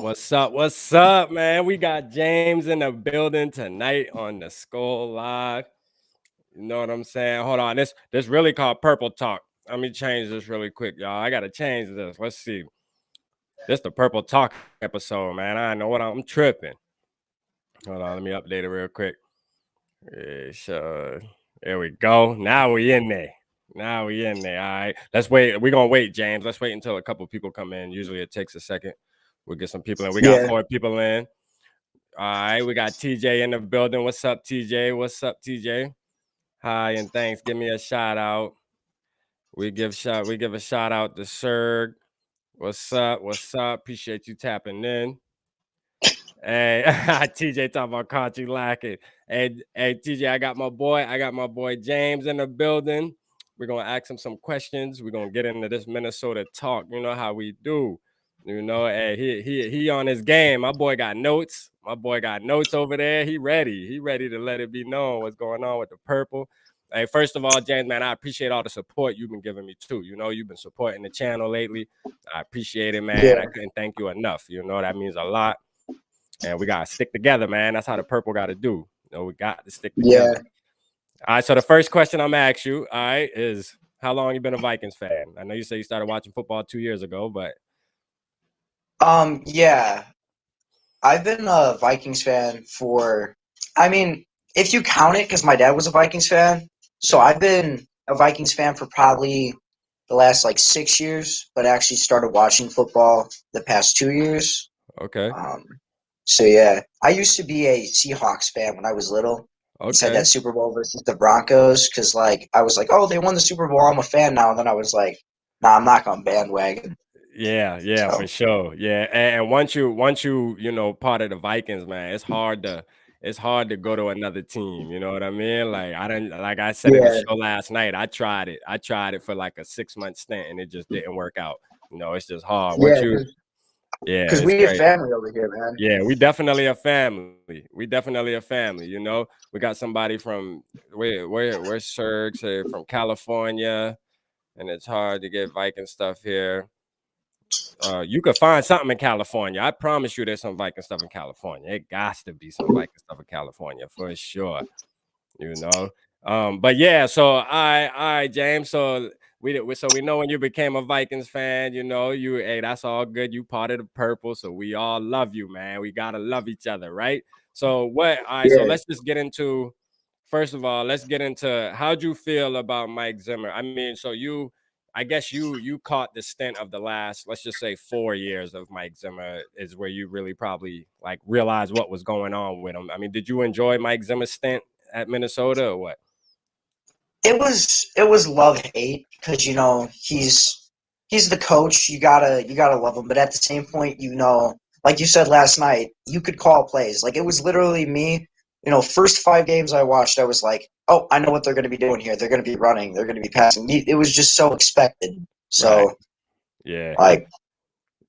What's up? What's up, man? We got James in the building tonight on the Skol Live. You know what I'm saying? Hold on. This really called Purple Talk. Let me change this really quick, y'all. I gotta change this. Let's see. This the Purple Talk episode, man. I know what I'm tripping. Hold on, let me update it real quick. There we go. Now we in there. All right. Let's wait. We're gonna wait, James. Let's wait until a couple people come in. Usually it takes a second. We'll get some people in. We got 4 people in. All right, we got TJ in the building. What's up, TJ? What's up, TJ? Hi, and thanks. Give me a shout out. We give a shout out to Serg. What's up? Appreciate you tapping in. Hey, TJ talking about caught you lacking. Hey, TJ, I got my boy James in the building. We're gonna ask him some questions. We're gonna get into this Minnesota talk. You know how we do. You know, hey, he on his game. My boy got notes. Over there. He ready to let it be known what's going on with the purple. Hey, first of all, James, man, I appreciate all the support you've been giving me too. You know, you've been supporting the channel lately. I appreciate it, man. I couldn't thank you enough. You know, that means a lot. And we gotta stick together, man. That's how the purple gotta do. You know, we got to stick together. Yeah. All right. So the first question I'm gonna ask you, all right, is how long you been a Vikings fan? I know you say you started watching football 2 years ago, but yeah. I've been a Vikings fan for, I mean, if you count it, because my dad was a Vikings fan. So I've been a Vikings fan for probably the last 6 years, but actually started watching football the past 2 years. Okay. So yeah, I used to be a Seahawks fan when I was little. Okay. Said that Super Bowl versus the Broncos, because I was like, oh, they won the Super Bowl, I'm a fan now. And then I was like, nah, I'm not going bandwagon. Yeah, So. for sure. Yeah, and once you part of the Vikings, man, it's hard to go to another team. You know what I mean? Like I said in the show last night, I tried it for like a 6-month stint, and it just didn't work out. You know, it's just hard. Because we a family over here, man. Yeah, we definitely a family. You know, we got somebody from where's Serg? Say from California, and it's hard to get Viking stuff here. You could find something in California. I promise you, there's some Viking stuff in California. It got to be some Viking stuff in California for sure. You know, but yeah. So I James. So we know when you became a Vikings fan. You know, that's all good. You part of the purple, so we all love you, man. We gotta love each other, right? So what? All right. Yeah. So let's just get into. First of all, let's get into how'd you feel about Mike Zimmer? I mean, so I guess you caught the stint of the last, let's just say 4 years of Mike Zimmer is where you really probably realized what was going on with him. I mean, did you enjoy Mike Zimmer's stint at Minnesota or what? It was love-hate because he's the coach. You gotta love him, but at the same point, like you said last night, you could call plays. Like it was literally me. First 5 games I watched, I was like, oh, I know what they're going to be doing here. They're going to be running. They're going to be passing. It was just so expected. So, right.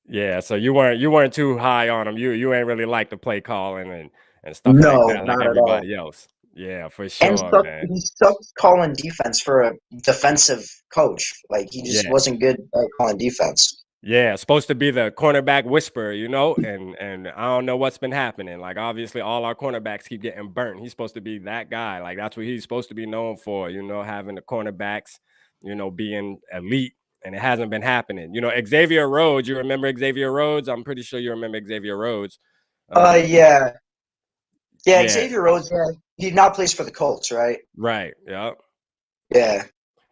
Yeah. So you weren't too high on him. You ain't really like the play calling and stuff like that, like everybody else. Yeah, for sure, man. He sucked calling defense for a defensive coach. Like he just wasn't good at calling defense. Yeah, supposed to be the cornerback whisperer, and I don't know what's been happening. Like, obviously, all our cornerbacks keep getting burnt. He's supposed to be that guy. Like, that's what he's supposed to be known for, having the cornerbacks, being elite, and it hasn't been happening. Xavier Rhodes, you remember Xavier Rhodes? I'm pretty sure you remember Xavier Rhodes. Yeah, Xavier Rhodes, he now plays for the Colts, right? Right, yep. Yeah.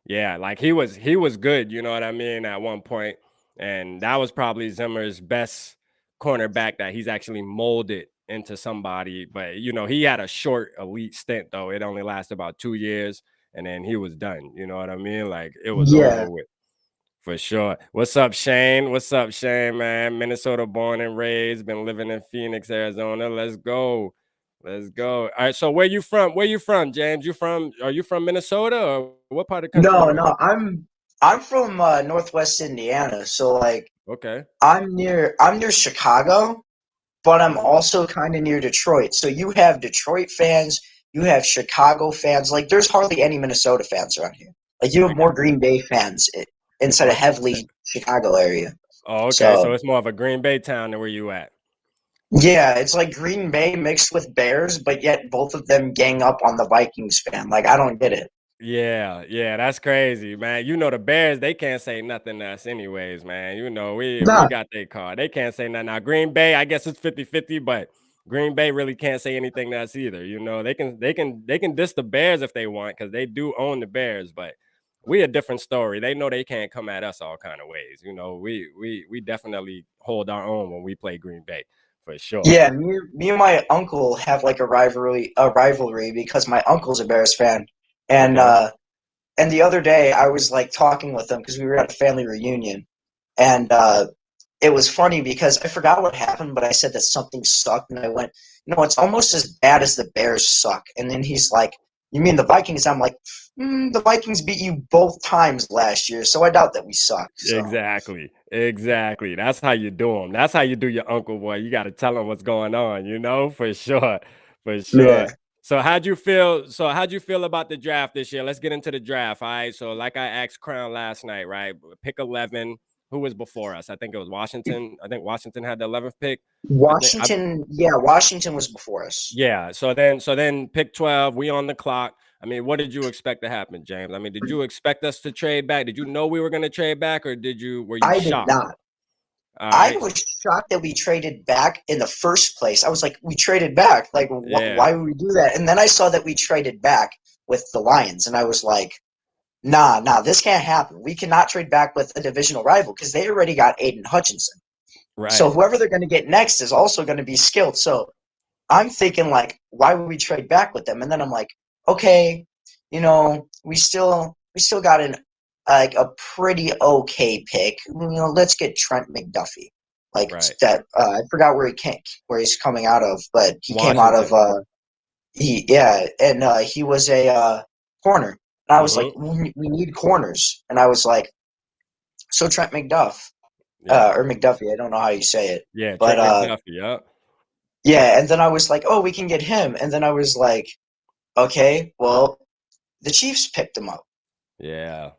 Yeah, like he was good, you know what I mean, at one point. And that was probably Zimmer's best cornerback that he's actually molded into somebody. But, he had a short elite stint, though. It only lasted about 2 years, and then he was done. You know what I mean? Like, it was over with. For sure. What's up, Shane? Man? Minnesota born and raised, been living in Phoenix, Arizona. Let's go. All right, so where you from, James? Are you from Minnesota, or what part of the country? No, I'm from Northwest Indiana, so okay. I'm near Chicago, but I'm also kind of near Detroit. So you have Detroit fans, you have Chicago fans. Like there's hardly any Minnesota fans around here. Like you have more Green Bay fans inside a heavily Chicago area. Oh, okay. So it's more of a Green Bay town than where you at. Yeah, it's like Green Bay mixed with Bears, but yet both of them gang up on the Vikings fan. Like, I don't get it. Yeah, yeah, that's crazy, man. You know the Bears, they can't say nothing to us anyways, man. You know, we Nah. got their card. They can't say nothing. Now Green Bay, I guess it's 50-50, but Green Bay really can't say anything to us either. You know, they can diss the Bears if they want because they do own the Bears, but we a different story. They know they can't come at us all kind of ways. You know, we definitely hold our own when we play Green Bay for sure. Yeah, me and my uncle have like a rivalry because my uncle's a Bears fan, and Okay. uh, and the other day I was like talking with him because we were at a family reunion, and it was funny because I forgot what happened, but I said that something sucked, and I went, no, it's almost as bad as the Bears suck. And then he's like, you mean the Vikings? I'm like, the Vikings beat you both times last year, so I doubt that we suck. So Exactly. Exactly. That's how you do them. That's how you do your uncle boy. You got to tell him what's going on, you know, for sure. For sure. yeah, So how'd you feel about the draft this year? Let's get into the draft. All right. So like I asked Crown last night, right? Pick 11. Who was before us? I think it was Washington. I think Washington had the 11th pick. I Washington was before us. Yeah, so then pick 12, we on the clock. I mean, what did you expect to happen, James? I mean, did you expect us to trade back? Did you know we were going to trade back or were you I did shocked? not. All I right. was shocked that we traded back in the first place. I was like, we traded back. Like, Yeah. why would we do that? And then I saw that we traded back with the Lions, and I was like, nah, this can't happen. We cannot trade back with a divisional rival because they already got Aiden Hutchinson. So Right. whoever they're going to get next is also going to be skilled. So I'm thinking like, why would we trade back with them? And then I'm like, okay, we still got an like a pretty okay pick. Let's get Trent McDuffie. Like Right. that. I forgot where he's coming out of, but he came out of Washington. he was a corner. And I was like, Mhm. we need corners. And I was like, so Trent Yeah. or McDuffie. I don't know how you say it, Yeah, but Trent McDuffie, yep. yeah. And then I was like, oh, we can get him. And then I was like, okay, well, the Chiefs picked him up. Yeah.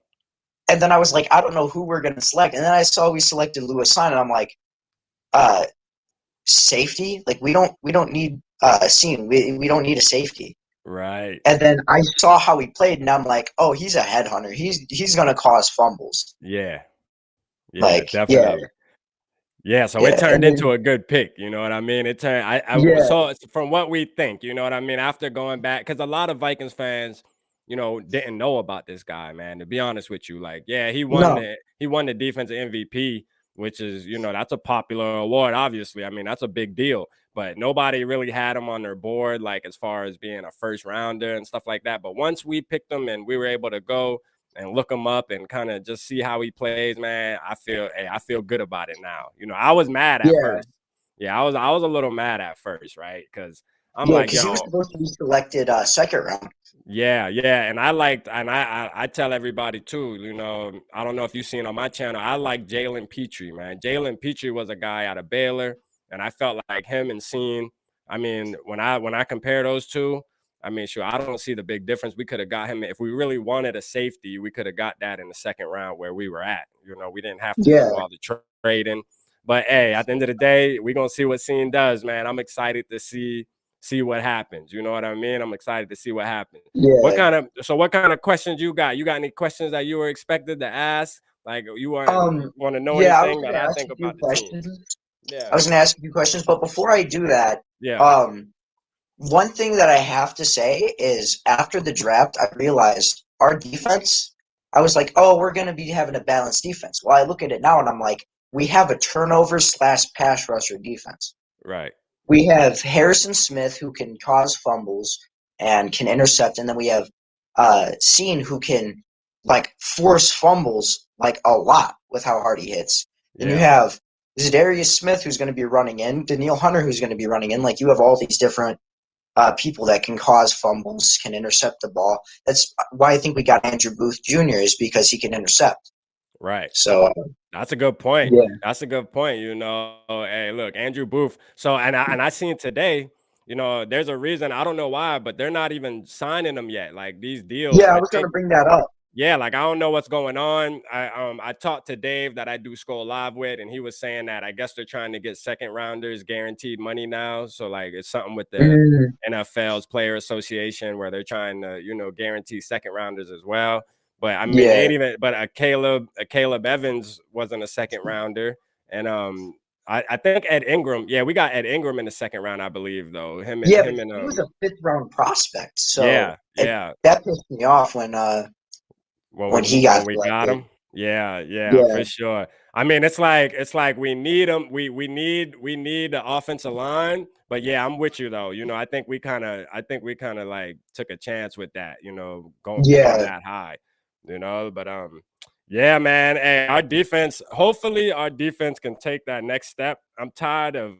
And then I was like, I don't know who we're going to select. And then I saw we selected Lewis Sign, and I'm like, uh, safety? Like we don't need a scene. We don't need a safety. Right. And then I saw how he played, and I'm like, oh, he's a headhunter. He's going to cause fumbles. Yeah. Yeah, Like, yeah, definitely. Yeah, so it yeah, turned and then into a good pick, you know what I mean? It turned I yeah, so it's from what we think, you know what I mean? After going back, because a lot of Vikings fans, didn't know about this guy, man. To be honest with you, like, yeah, no, he won the defensive MVP, which is, that's a popular award, obviously. I mean, that's a big deal, but nobody really had him on their board, like as far as being a first rounder and stuff like that. But once we picked him and we were able to go and look him up and kind of just see how he plays, man, I feel good about it now. I was mad at yeah, first. Yeah, I was a little mad at first, right? Because I'm yeah, like, because he was yo, supposed to be selected second round. yeah, yeah, and I tell everybody too. I don't know if you've seen on my channel. I like Jalen Petrie, man. Jalen Petrie was a guy out of Baylor, and I felt like him and Scene. I mean, when I compare those two, I mean, sure, I don't see the big difference. We could have got him if we really wanted a safety. We could have got that in the second round where we were at. We didn't have to Yeah, do all the trading. But hey, at the end of the day, we're gonna see what Scene does, man. I'm excited to see what happens. You know what I mean? I'm excited to see what happens. What yeah. kind of what kind of questions you got? You got any questions that you were expected to ask? Like you want to know Yeah, I was anything going that to I ask think a few about the team? questions. I Yeah. was going to ask a few questions, but before I do that, Yeah. one thing that I have to say is after the draft, I realized our defense, I was like, oh, we're going to be having a balanced defense. Well, I look at it now and I'm like, we have a turnover slash pass rusher defense. Right. We have Harrison Smith who can cause fumbles and can intercept, and then we have Scene who can like force fumbles like a lot with how hard he hits. Then you Yeah. have Zadarius Smith who's going to be running in, Daniil Hunter who's going to be running in. Like you have all these different people that can cause fumbles, can intercept the ball. That's why I think we got Andrew Booth Jr. is because he can intercept. Right. So That's a good point. yeah, That's a good point. Hey, look, Andrew Booth. So, and I seen today, there's a reason, I don't know why, but they're not even signing them yet. Like these deals, yeah, I I was going to think. bring that up. Yeah, like I don't know what's going on. I talked to Dave that I do Skol Live with, and he was saying that I guess they're trying to get second rounders guaranteed money now. So like it's something with the Mm, NFL's Player Association where they're trying to, guarantee second rounders as well. But I mean, they yeah, ain't even. But a Caleb Evans wasn't a second rounder, and I think Ed Ingram. Yeah, we got Ed Ingram in the second round, I believe, though. Him and yeah, but him and he was a fifth round prospect, so yeah, yeah. that pissed me off when he got When we got selected. him, yeah, yeah, Yeah, for sure. I mean, it's like we need him. We need the offensive line. But yeah, I'm with you though. I think we kind of like took a chance with that. Going picking him yeah, that high. But yeah, man. Hey, our defense. Hopefully, our defense can take that next step. I'm tired of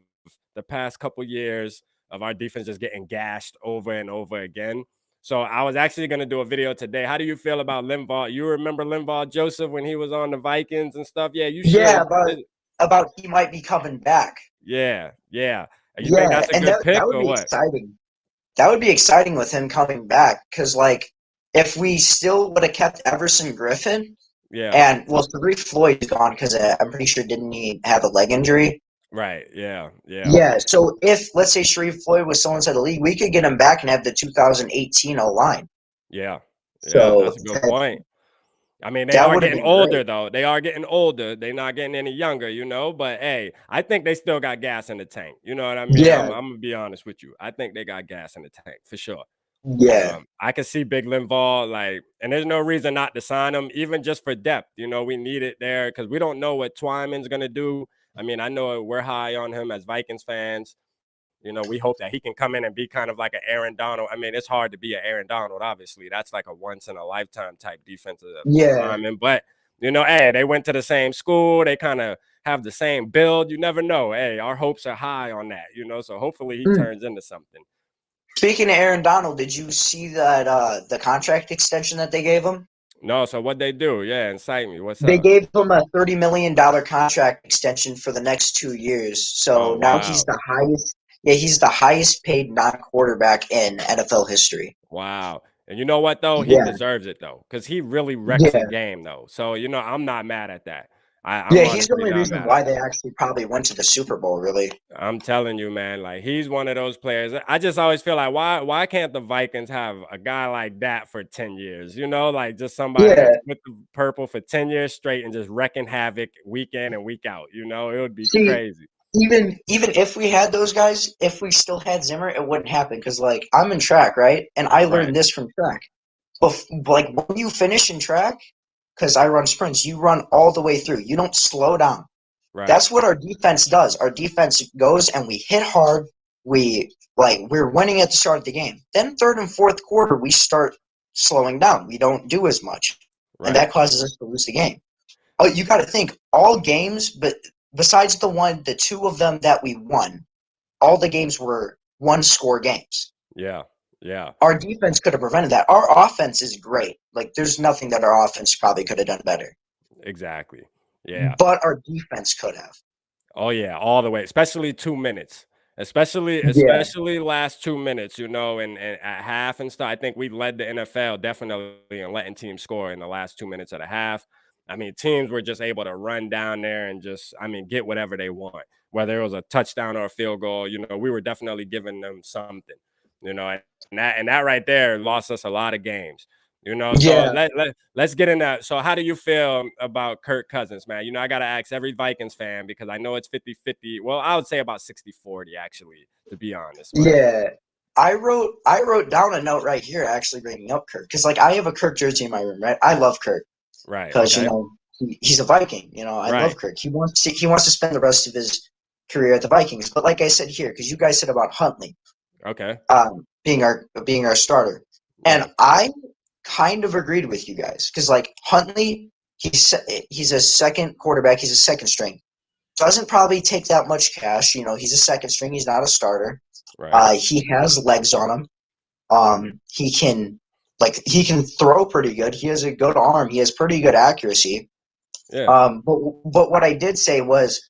the past couple years of our defense just getting gashed over and over again. So I was actually going to do a video today. How do you feel about Linval? You remember Linval Joseph when he was on the Vikings and stuff? Yeah, you yeah. should. About he might be coming back. Yeah, yeah. You think Yeah, that's a and good that pick would or be what? exciting. That would be exciting with him coming back because, like, if we still would have kept Everson Griffin Yeah. and well, Tariq Floyd is gone because I'm pretty sure didn't he have a leg injury? Right. Yeah. Yeah. Yeah. So if let's say Sharif Floyd was still inside the league, we could get him back and have the 2018 O line. Yeah. Yeah. So That's a good point. I mean, they that are would have getting been great. older though. They are getting older. They're not getting any younger. But hey, I think they still got gas in the tank. You know what I mean? I'm Yeah. I'm gonna be honest with you. I think they got gas in the tank for sure. And Yeah. I can see Big Linval and there's no reason not to sign him, even just for depth. We need it there because we don't know what Twyman's gonna do. I mean, I know we're high on him as Vikings fans. We hope that he can come in and be kind of like an Aaron Donald. I mean, it's hard to be an Aaron Donald, obviously. That's like a once in a lifetime type defensive Yeah. lineman. But hey, they went to the same school. They kind of have the same build. You never know. Hey, our hopes are high on that. So hopefully he Mm. turns into something. Speaking of Aaron Donald, did you see that the contract extension that they gave him? No, so what they do? Yeah, incite me. What's They up? gave him a $30 million contract extension for the next 2 years. So Oh now he's wow, the highest. Yeah, he's the highest paid non-quarterback in NFL history. wow. And you know what though? He Yeah, deserves it though, because he really wrecks the yeah, game though. So I'm not mad at that. I'm yeah. He's the honestly only not reason mad at why that. they actually probably went to the Super Bowl. Really. I'm telling you, man, like he's one of those players. I just always feel like why can't the Vikings have a guy like that for 10 years? Like just somebody that's Yeah. with the purple for 10 years straight and just wrecking havoc week in and week out. It would be See, crazy. even if we had those guys, if we still had Zimmer, it wouldn't happen. Because like I'm in track, right? And I Right, learned this from track. Like when you finish in track, because I run sprints, you run all the way through. You don't slow down. right, That's what our defense does. Our defense goes and we hit hard. We're winning at the start of the game. Then third and fourth quarter, we start slowing down. We don't do as much, and right. that causes us to lose the game. Oh, you got to think all games, but besides the two of them that we won, all the games were one-score games. Yeah, yeah, Our defense could have prevented that. Our offense is great. Like there's nothing that our offense probably could have done better, exactly. Yeah. but our defense could have. Oh yeah, all the way, especially 2 minutes. Especially Yeah, especially last 2 minutes, and at half and stuff. I think we led the NFL definitely in letting teams score in the last 2 minutes of the half. I mean, teams were just able to run down there and just, get whatever they want, whether it was a touchdown or a field goal. We were definitely giving them something, and that right there lost us a lot of games. So yeah. let's get in that. So how do you feel about Kirk Cousins, man? I got to ask every Vikings fan because I know it's 50-50. Well, I would say about 60-40 actually, to be honest. But Yeah, I wrote down a note right here actually bringing up Kirk because like I have a Kirk jersey in my room, right? I love Kirk right, because okay. he's a Viking. I love Right. Kirk. He wants to spend the rest of his career at the Vikings. But like I said here, because you guys said about Huntley Okay. being our starter, and Yeah. I kind of agreed with you guys because like Huntley, he's a second quarterback. He's a second string. Doesn't probably take that much cash. He's a second string. He's not a starter. Right. He has legs on him. He can throw pretty good. He has a good arm. He has pretty good accuracy. Yeah. But what I did say was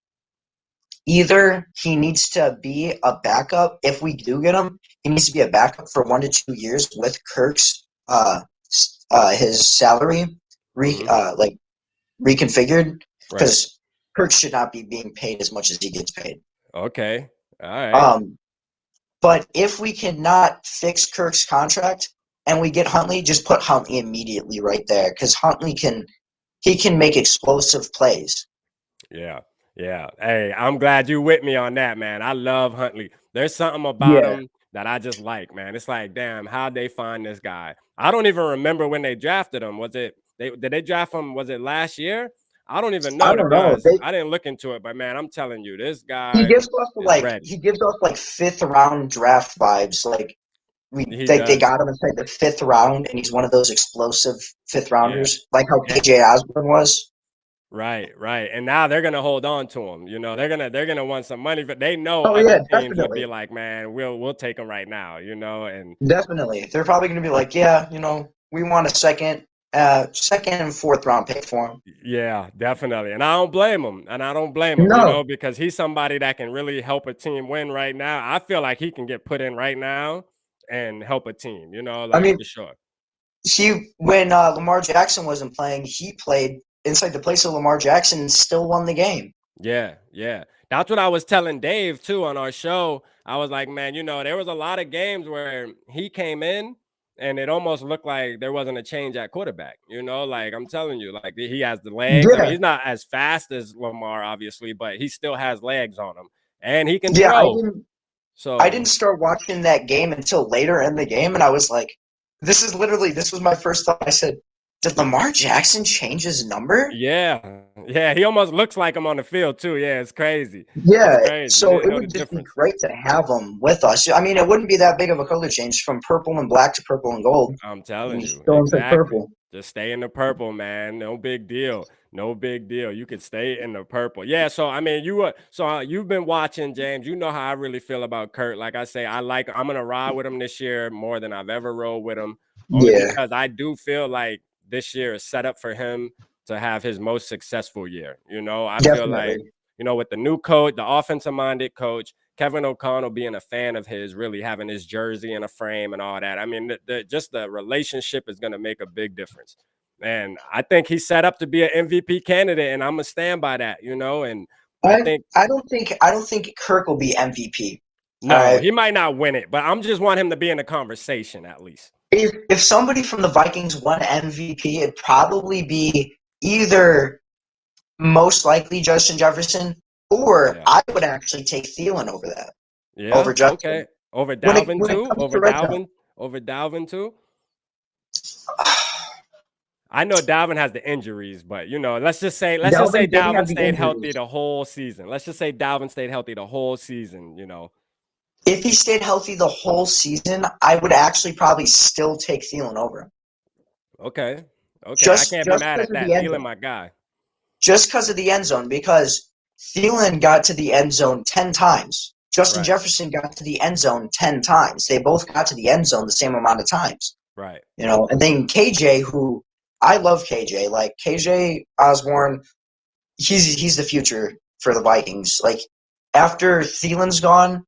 either he needs to be a backup if we do get him. He needs to be a backup for 1 to 2 years with Kirk's his salary like reconfigured because Kirk should not be being paid as much as he gets paid. Okay. All right. But if we cannot fix Kirk's contract and we get Huntley, just put Huntley immediately right there because Huntley can make explosive plays. Yeah. Yeah. Hey, I'm glad you with me on that, man. I love Huntley. There's something about him that I just like, man. It's like, damn, how'd they find this guy? I don't even remember when they drafted him. Did they draft him? Was it last year? I don't even know. I don't know. I didn't look into it, but man, I'm telling you, this guy he gives off like 5th round draft vibes. Like they got him inside the 5th round, and he's one of those explosive 5th rounders, like how KJ Osborne was. Right. And now they're gonna hold on to him. You know, they're gonna want some money, but they know other teams would be like, man, we'll take him right now. You know, and definitely they're probably gonna be like, yeah, you know, we want a second and 4th round pick for him. Yeah, definitely. And I don't blame him. You know, because he's somebody that can really help a team win right now. I feel like he can get put in right now and help a team, you know, like for sure. When Lamar Jackson wasn't playing, he played inside the place of Lamar Jackson and still won the game. Yeah. That's what I was telling Dave too on our show. I was like, man, you know, there was a lot of games where he came in and it almost looked like there wasn't a change at quarterback. You know, like I'm telling you, like he has the legs. I mean, he's not as fast as Lamar, obviously, but he still has legs on him and he can throw. I didn't start watching that game until later in the game, and I was like, this was my first thought. I said, did Lamar Jackson change his number? Yeah, he almost looks like him on the field too. Yeah, it's crazy. Yeah, it's crazy. So it would just be great to have him with us. I mean, it wouldn't be that big of a color change from purple and black to purple and gold. I'm telling you, still exactly. Purple. Just stay in the purple, man. No big deal. You could stay in the purple. Yeah. So I mean, you've been watching, James. You know how I really feel about Kurt. Like I say, I'm gonna ride with him this year more than I've ever rode with him. Only because I do feel like this year is set up for him to have his most successful year. You know, I feel like, you know, with the new coach, the offensive-minded coach, Kevin O'Connell being a fan of his, really having his jersey in a frame and all that. I mean, just the relationship is going to make a big difference. And I think he's set up to be an MVP candidate, and I'm gonna stand by that, you know. And I don't think Kirk will be MVP. No, he might not win it, but I'm just want him to be in the conversation at least. If somebody from the Vikings won MVP, it'd probably be either most likely Justin Jefferson, or I would actually take Thielen over that. Yeah. Over Justin. Okay. Over Dalvin too? Over Dalvin too? I know Dalvin has the injuries, but you know, let's just say Dalvin stayed healthy the whole season. You know. If he stayed healthy the whole season, I would actually probably still take Thielen over him. Okay. I can't be mad at that. Thielen, my guy. Just because of the end zone, because Thielen got to the end zone 10 times. Justin Jefferson got to the end zone 10 times. They both got to the end zone the same amount of times. Right. You know, and then KJ, who I love KJ. Like KJ Osborne, he's the future for the Vikings. Like after Thielen's gone,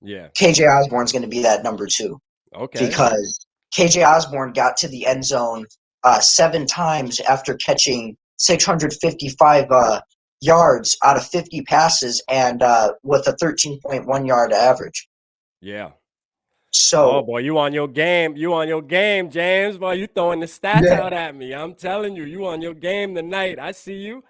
KJ Osborne's going to be that number 2. Okay. Because KJ Osborne got to the end zone 7 times after catching 655 yards out of 50 passes and with a 13.1 yard average. Yeah. So, oh boy, you on your game, James. Boy, you throwing the stats out at me. I'm telling you, you on your game tonight. I see you.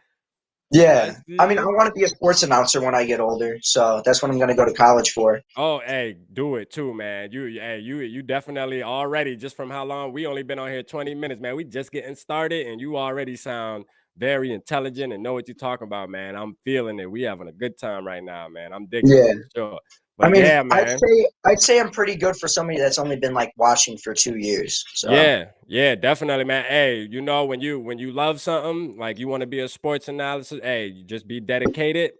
Yeah, I mean, I want to be a sports announcer when I get older, so that's what I'm going to go to college for. Oh, hey, do it too, man. You definitely already, just from how long we only been on here 20 minutes, man. We just getting started, and you already sound very intelligent and know what you're talking about, man. I'm feeling it. We having a good time right now, man. I'm digging it for sure. But I mean, yeah, man. I'd say I'm pretty good for somebody that's only been like watching for 2 years. So. Yeah, definitely, man. Hey, you know, when you love something, like you want to be a sports analyst, hey, you just be dedicated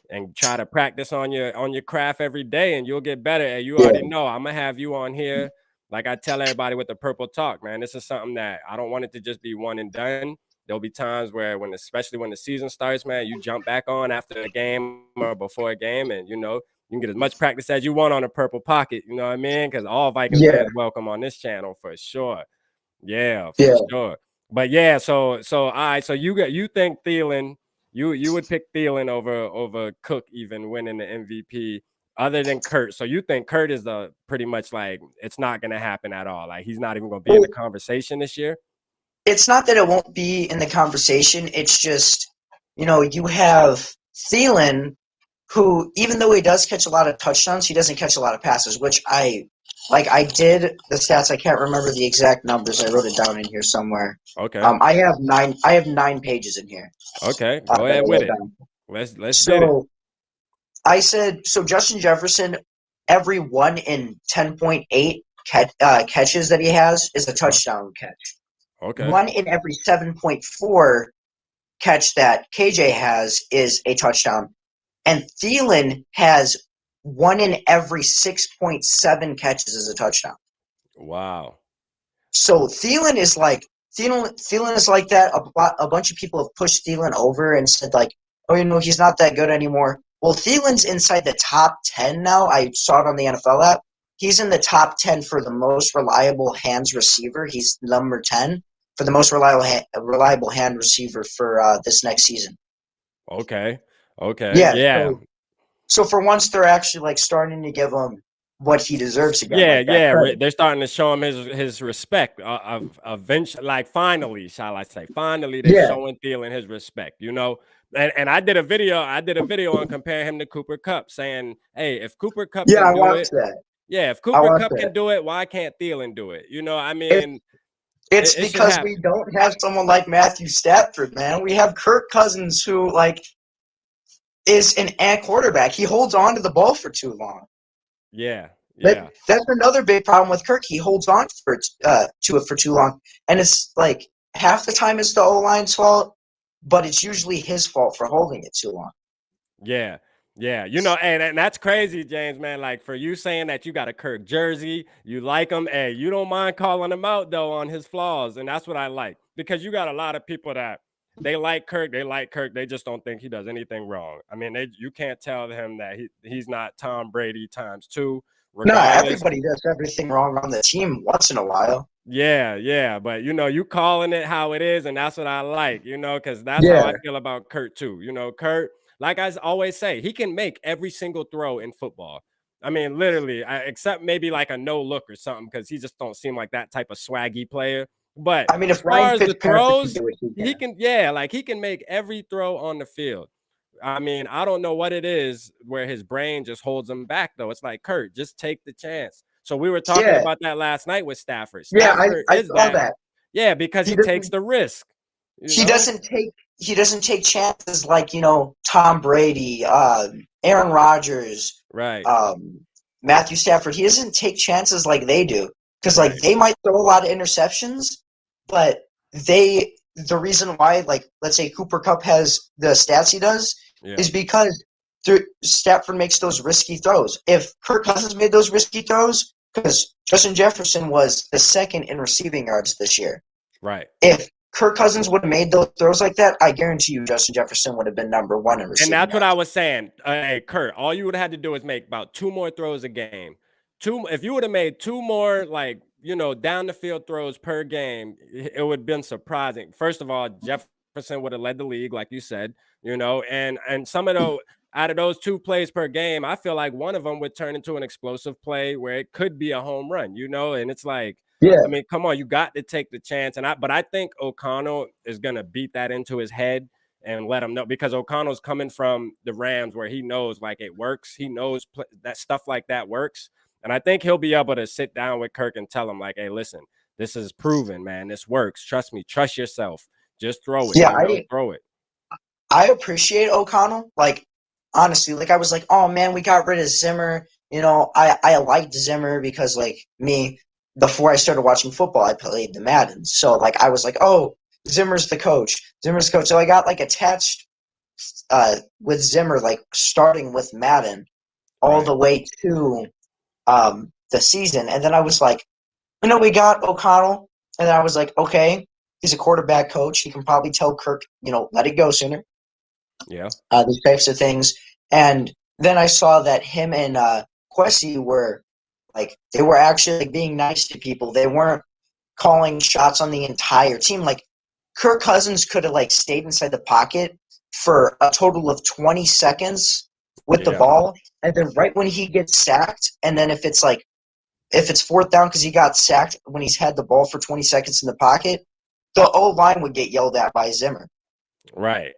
and try to practice on your craft every day, and you'll get better. Hey, you already know I'm gonna have you on here. Like I tell everybody with the Purple Talk, man, this is something that I don't want it to just be one and done. There'll be times where especially when the season starts, man, you jump back on after a game or before a game, and you know, you can get as much practice as you want on a Purple Pocket. You know what I mean? Because all Vikings fans welcome on this channel for sure. Yeah, for Yeah. sure. But yeah, so all right, so you think Thielen, you would pick Thielen over Cook even winning the MVP other than Kurt. So you think Kurt is the pretty much like it's not gonna happen at all. Like he's not even gonna be in the Well, conversation this year. it's not that it won't be in the conversation. It's just, you have Thielen, who, even though he does catch a lot of touchdowns, he doesn't catch a lot of passes, which I did the stats. I can't remember the exact numbers. I wrote it down in here somewhere. Okay. I have 9 pages in here. Okay. Go ahead with it. Let's get it. So I said, so Justin Jefferson, every 1 in 10.8 catches that he has is a touchdown catch. Okay. 1 in every 7.4 catch that KJ has is a touchdown. And Thielen has 1 in every 6.7 catches as a touchdown. Wow. So Thielen is like that. A bunch of people have pushed Thielen over and said like, oh, he's not that good anymore. Well, Thielen's inside the top 10 now. I saw it on the NFL app. He's in the top 10 for the most reliable hands receiver. He's number 10 for the most reliable hand receiver for this next season. Okay. Yeah. So for once, they're actually like starting to give him what he deserves again. They're starting to show him his respect. Eventually, like finally, shall I say? Finally, they're showing Thielen his respect. And I did a video on comparing him to Cooper Kupp, saying, "Hey, if Cooper Kupp can do it, if Cooper Kupp can do it, why can't Thielen do it?" I mean, it's because we don't have someone like Matthew Stafford, man. We have Kirk Cousins, who is an quarterback. He holds on to the ball for too long. Yeah. That's another big problem with Kirk. He holds on to it for too long, and it's like half the time it's the O-line's fault, but it's usually his fault for holding it too long. Yeah. And that's crazy, James, man. Like for you saying that you got a Kirk jersey, you like him, hey, you don't mind calling him out though on his flaws, and that's what I like, because you got a lot of people that they like Kirk, they just don't think he does anything wrong. I mean, you can't tell him that he's not Tom Brady times 2. No, everybody does everything wrong on the team once in a while. Yeah, but you calling it how it is, and that's what I like, because that's how I feel about Kurt too. Kurt, like I always say, he can make every single throw in football. I mean, literally, except maybe like a no look or something, because he just don't seem like that type of swaggy player. But I mean, if as far as the throws, he can make every throw on the field. I mean, I don't know what it is where his brain just holds him back, though. It's like, Kurt, just take the chance. So we were talking about that last night with Stafford. Stafford I saw that. Yeah, because he takes the risk. He doesn't take chances like, Tom Brady, Aaron Rodgers, right? Matthew Stafford. He doesn't take chances like they do, because they might throw a lot of interceptions, but the reason why, like, let's say Cooper Kupp has the stats he does is because Stafford makes those risky throws. If Kirk Cousins made those risky throws, because Justin Jefferson was the second in receiving yards this year. Right. If Kirk Cousins would have made those throws like that, I guarantee you Justin Jefferson would have been number 1 in receiving yards. And that's what I was saying. Hey, Kurt, all you would have had to do is make about 2 more throws a game. If you would have made 2 more, like, down the field throws per game, it would have been surprising. First of all, Jefferson would have led the league, like you said, and some of those out of those 2 plays per game, I feel like one of them would turn into an explosive play where it could be a home run, and it's like, I mean, come on, you got to take the chance. But I think O'Connell is going to beat that into his head and let him know, because O'Connell's coming from the Rams where he knows like it works. He knows that stuff like that works. And I think he'll be able to sit down with Kirk and tell him like, hey, listen, this is proven, man. This works. Trust me. Trust yourself. Just throw it. Yeah, throw it. I appreciate O'Connell. Like, honestly, like I was like, oh man, we got rid of Zimmer. I liked Zimmer because like me, before I started watching football, I played the Madden. So like I was like, oh, Zimmer's the coach. So I got like attached with Zimmer, like starting with Madden all the way to the season. And then I was like, we got O'Connell. And then I was like, okay, he's a quarterback coach. He can probably tell Kirk, let it go sooner. Yeah. These types of things. And then I saw that him and Kwesi were like, they were actually like, being nice to people. They weren't calling shots on the entire team. Like Kirk Cousins could have like stayed inside the pocket for a total of 20 seconds with the ball, and then right when he gets sacked, and then if it's fourth down because he got sacked when he's had the ball for 20 seconds in the pocket, the O-line would get yelled at by Zimmer. Right.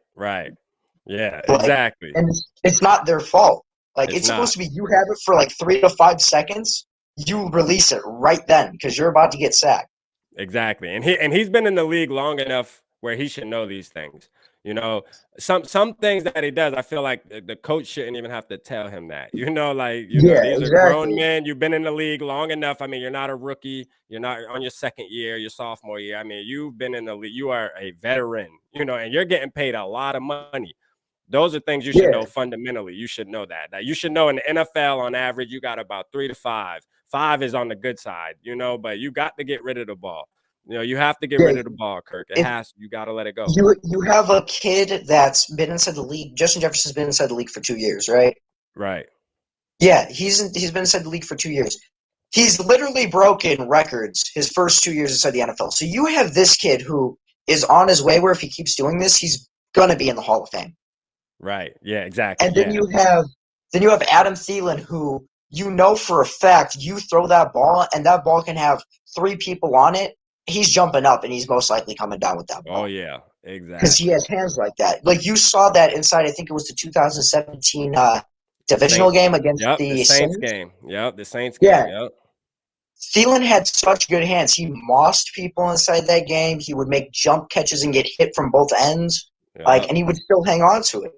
Yeah, exactly. And it's not their fault. Like, it's supposed to be you have it for like 3 to 5 seconds, you release it right then because you're about to get sacked. Exactly. And he's been in the league long enough where he should know these things. You know, some things that he does, I feel like the coach shouldn't even have to tell him that. You know, like, these are grown men. You've been in the league long enough. I mean, you're not a rookie. You're not on your second year, your sophomore year. I mean, you've been in the league. You are a veteran, you know, and you're getting paid a lot of money. Those are things you should know fundamentally. You should know that. You should know in the NFL on average, you got about 3 to 5. 5 is on the good side, you know, but you got to get rid of the ball. You know, you have to get rid of the ball, Kirk. You got to let it go. You have a kid that's been inside the league. Justin Jefferson's been inside the league for 2 years, right? Right. Yeah, he's been inside the league for 2 years. He's literally broken records his first 2 years inside the NFL. So you have this kid who is on his way where if he keeps doing this, he's going to be in the Hall of Fame. Right. Yeah, exactly. And then you have Adam Thielen, who you know for a fact you throw that ball and that ball can have 3 people on it. He's jumping up and he's most likely coming down with that ball. Oh, yeah, exactly. Because he has hands like that. Like you saw that inside, I think it was the 2017 divisional game against the Saints game. Yep, the Saints game. Yeah. Yep. Thielen had such good hands. He mossed people inside that game. He would make jump catches and get hit from both ends. Yep. And he would still hang on to it.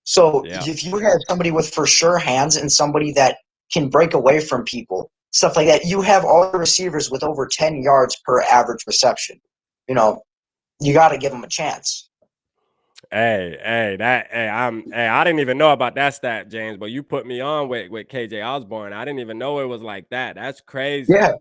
So if you have somebody with for sure hands and somebody that can break away from people, stuff like that, you have all the receivers with over 10 yards per average reception. You know, you got to give them a chance. I didn't even know about that stat, James, but you put me on with KJ Osborne. I didn't even know it was like that. That's crazy. Yeah.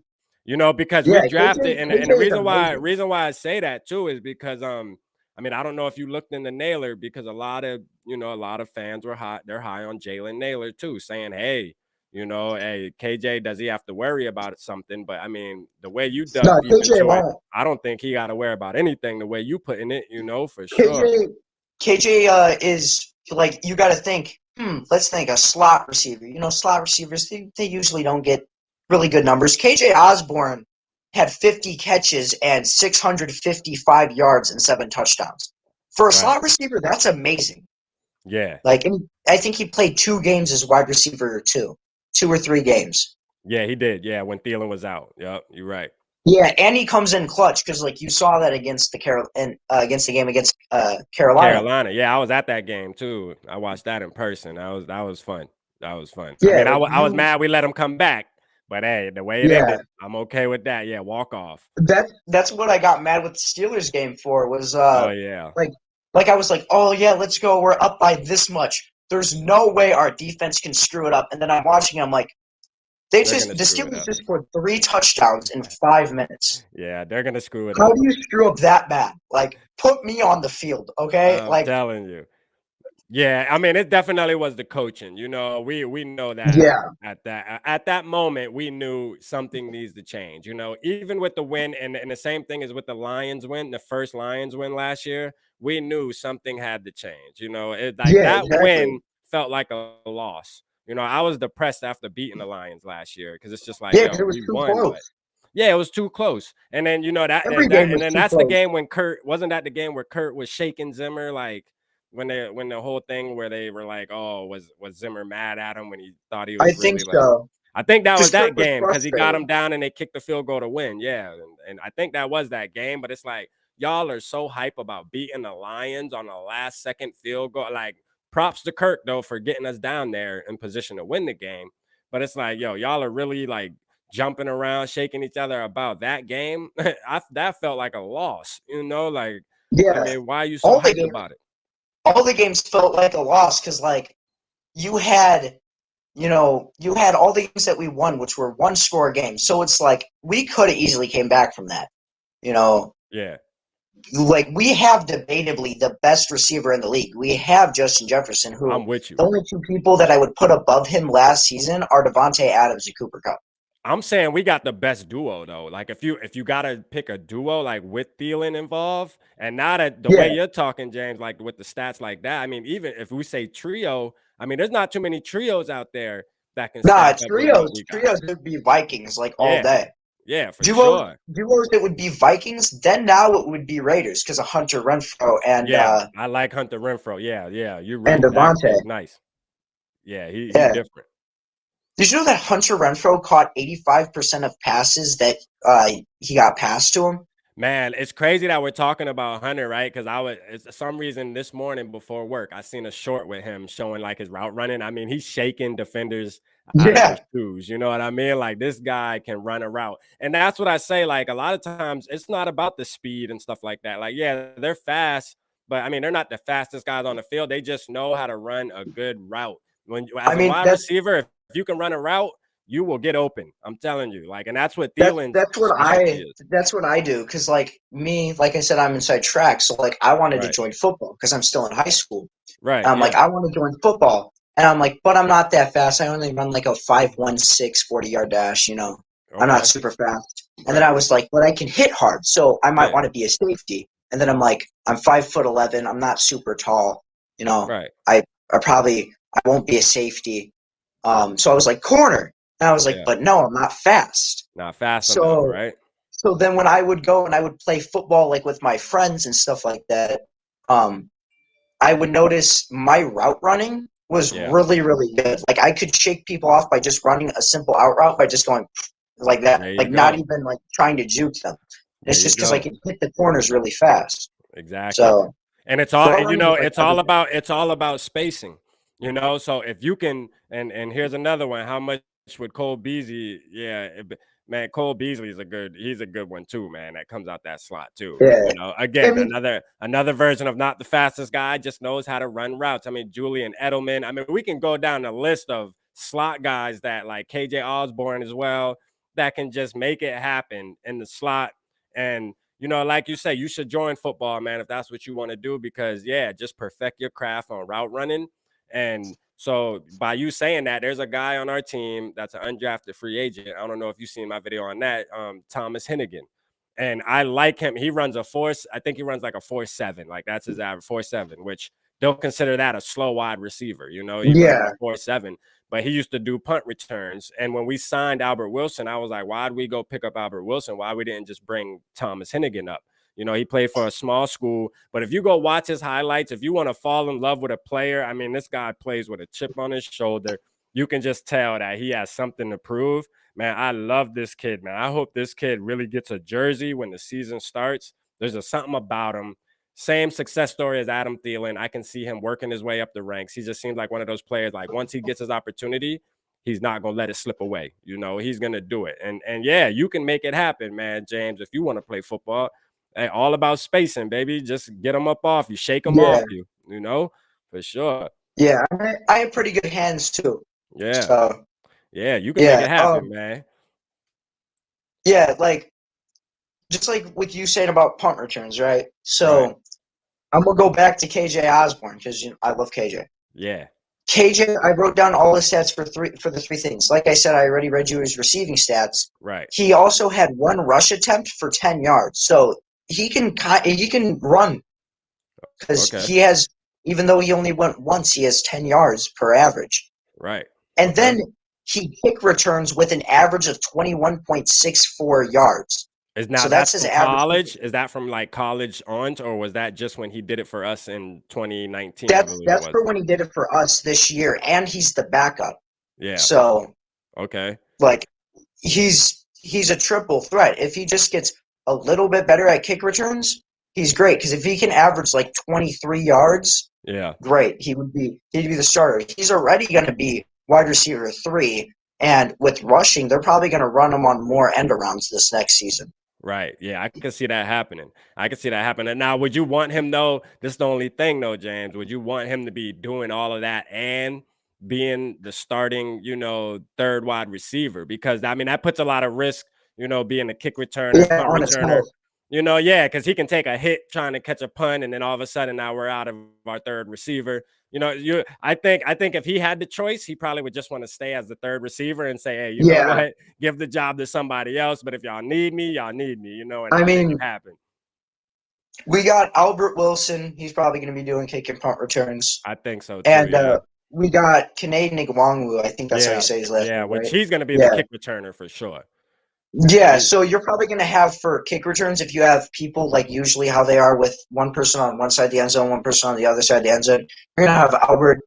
You know, because we drafted, and the reason why I say that too is because I mean, I don't know if you looked in the Naylor because a lot of fans were high. They're high on Jalen Naylor too, saying, "Hey, you know, hey, KJ, does he have to worry about something?" But I mean, the way you dug deep into it, I don't think he got to worry about anything. The way you putting it, you know, for sure. KJ is like, you got to think. Let's think a slot receiver. You know, slot receivers they usually don't get really good numbers. KJ Osborne had 50 catches and 655 yards and 7 touchdowns. For a slot receiver, that's amazing. Yeah. Like, I think he played 2 games as wide receiver, 2 or 3 games. Yeah, he did. Yeah, when Thielen was out. Yep, you're right. Yeah, and he comes in clutch because, like, you saw that against the game against Carolina. Carolina, yeah, I was at that game too. I watched that in person. That was fun. That was fun. Yeah, I mean, I was mad we let him come back. But hey, the way it ended, I'm okay with that. Yeah, walk off. That's what I got mad with the Steelers game for was like I was like, oh yeah, let's go. We're up by this much. There's no way our defense can screw it up. And then I'm watching. I'm like, the Steelers just scored 3 touchdowns in 5 minutes. Yeah, they're gonna screw it up. How do you screw up that bad? Like, put me on the field, okay? I'm telling you. Yeah, I mean, it definitely was the coaching. You know, we know that. Yeah. At that moment, we knew something needs to change. You know, even with the win, and the same thing is with the Lions win, the first Lions win last year, we knew something had to change. You know, win felt like a loss. You know, I was depressed after beating the Lions last year because it's just like, it was too close. Yeah, it was too close. And then that's the game when wasn't that the game where Kurt was shaking Zimmer like. When the whole thing where they were like, oh, was Zimmer mad at him when he thought he was? I think so. I think that was that game because he got him down and they kicked the field goal to win. Yeah, and I think that was that game. But it's like y'all are so hype about beating the Lions on the last second field goal. Like props to Kirk though for getting us down there in position to win the game. But it's like, yo, y'all are really like jumping around, shaking each other about that game. That felt like a loss. You know, like I mean, why are you so hyped about it? All the games felt like a loss because, like, you had all the games that we won, which were 1-score games. So it's like we could have easily came back from that, you know. Yeah. Like, we have debatably the best receiver in the league. We have Justin Jefferson, who I'm with you. The only 2 people that I would put above him last season are Devontae Adams and Cooper Kupp. I'm saying we got the best duo though. Like if you gotta pick a duo like with Thielen involved, and now that the way Yeah. you're talking, James, like with the stats like that, I mean, even if we say trio, I mean, there's not too many trios out there that can Nah, stack up with what we got. trios would be Vikings like all Yeah, day. yeah, for Duos, sure. duos, it would be Vikings. Then now it would be Raiders because of Hunter Renfro Yeah, I like Hunter Renfro. Yeah, yeah, you're and right. That Devontae. kid's nice. Yeah, he Yeah. different. Did you know that Hunter Renfro caught 85% of passes that he got passed to him? Man, it's crazy that we're talking about Hunter, right? Because it's some reason this morning before work, I seen a short with him showing like his route running. I mean, he's shaking defenders out of their Yeah. shoes. You know what I mean? Like this guy can run a route. And that's what I say. Like a lot of times it's not about the speed and stuff like that. Like, yeah, they're fast, but I mean, they're not the fastest guys on the field. They just know how to run a good route. When I as a mean, wide receiver, if you can run a route, you will get open. I'm telling you. Like, and that's what Thielen's specialty is. that's what I do because like me, like I said, I'm inside track, so like I wanted to Right. join football because I'm still in high school. Right. And I'm like, Yeah. I want to join football. And I'm like, but I'm not that fast. I only run like a 5.16 40-yard dash, you know. I'm not Okay. super fast. And then Right. I was like, but I can hit hard, so I might Yeah. want to be a safety. And then I'm like, I'm 5'11". I'm not super tall, you know. Right. I won't be a safety. So I was like corner. And I was like, Yeah. but no, I'm not fast. Not fast enough, So right? so then when I would go and I would play football like with my friends and stuff like that, um, I would notice my route running was Yeah. really, really good. Like I could shake people off by just running a simple out route by just going like that, There you like not go. even like trying to juke them. There It's you just because I go. could hit the corners really fast. Exactly. So And route running is like everything. it's all about spacing. You know, so if you can and here's another one, how much would Cole Beasley, man, Cole Beasley is he's a good one too, man. That comes out that slot too. Yeah. You know, I again, mean, another version of not the fastest guy, just knows how to run routes. I mean, Julian Edelman. I mean, we can go down the list of slot guys that like KJ Osborne as well, that can just make it happen in the slot. And you know, like you say, you should join football, man, if that's what you want to do, because yeah, just perfect your craft on route running. And so by you saying that, there's a guy on our team that's an undrafted free agent. I don't know if you've seen my video on that, Thomas Hennigan. And I like him. He runs I think he runs like a 4.7. Like that's his average 4.7, which they'll consider that a slow wide receiver. You know, he runs yeah, a 4.7, but he used to do punt returns. And when we signed Albert Wilson, I was like, why'd we go pick up Albert Wilson? Why we didn't just bring Thomas Hennigan up? You know, he played for a small school, but if you go watch his highlights, if you want to fall in love with a player, I mean, this guy plays with a chip on his shoulder. You can just tell that he has something to prove. Man, I love this kid, man. I hope this kid really gets a jersey when the season starts. There's just something about him. Same success story as Adam Thielen. I can see him working his way up the ranks. He just seems like one of those players, like once he gets his opportunity, he's not gonna let it slip away. You know, he's gonna do it. And yeah, you can make it happen, man, James, if you want to play football. Hey, all about spacing, baby. Just get them up off you, shake them yeah, off you know, for sure. yeah. I have pretty good hands too. Yeah. So Yeah, you can make yeah, it happen, man. yeah, like just like with you saying about punt returns, right? Right. So I'm gonna go back to KJ Osborne because I love KJ. Yeah. KJ, I wrote down all his stats for the three things. Like I said, I already read you his receiving stats. Right. He also had one rush attempt for 10 yards, so he can run because Okay. he has. Even though he only went once, he has 10 yards per average. Right. And Okay. then he kick returns with an average of 21.64 yards. So that's That's his from average. college? Is that from like college on, or was that just when he did it for us in 2019, I believe it That's was? for when he did it for us this year, and he's the backup. Yeah. So Okay. like he's a triple threat. If he just gets a little bit better at kick returns, he's great. Because if he can average like 23 yards, Yeah. great. He'd be the starter. He's already going to be wide receiver 3, and with rushing, they're probably going to run him on more end arounds this next season. Right. Yeah, I can see that happening. I can see that happening. Now, would you want him though? This is the only thing though, James. Would you want him to be doing all of that and being the starting, you know, third wide receiver? Because I mean, that puts a lot of risk, you know, being a kick returner, Yeah, punt on his returner. health. Yeah, because he can take a hit trying to catch a punt, and then all of a sudden now we're out of our third receiver. I think if he had the choice, he probably would just want to stay as the third receiver and say, hey, you know Yeah. what, give the job to somebody else. But if y'all need me, y'all need me, and I I'll make mean, it happen. we got Albert Wilson. He's probably going to be doing kick and punt returns. I think so too. And Yeah. we got Canadian Igwangwu. I think that's how you Yeah. say his last Yeah. name, Which right? he's going to be the Yeah. kick returner for sure. Yeah, so you're probably going to have for kick returns, if you have people like usually how they are with one person on one side of the end zone, one person on the other side of the end zone, you're going to have Albert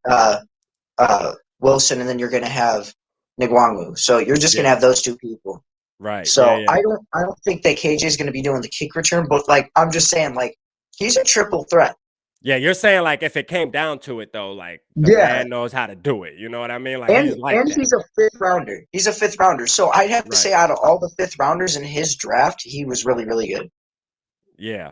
Wilson, and then you're going to have Nigwangwu. So you're just going to have those two people. Right. So Yeah. I don't think that KJ is going to be doing the kick return, but like I'm just saying, like he's a triple threat. Yeah, you're saying like if it came down to it though, like the man knows how to do it. You know what I mean? Like he's like that. He's a fifth rounder. He's a fifth rounder. So I'd have to say out of all the fifth rounders in his draft, he was really, really good. Yeah,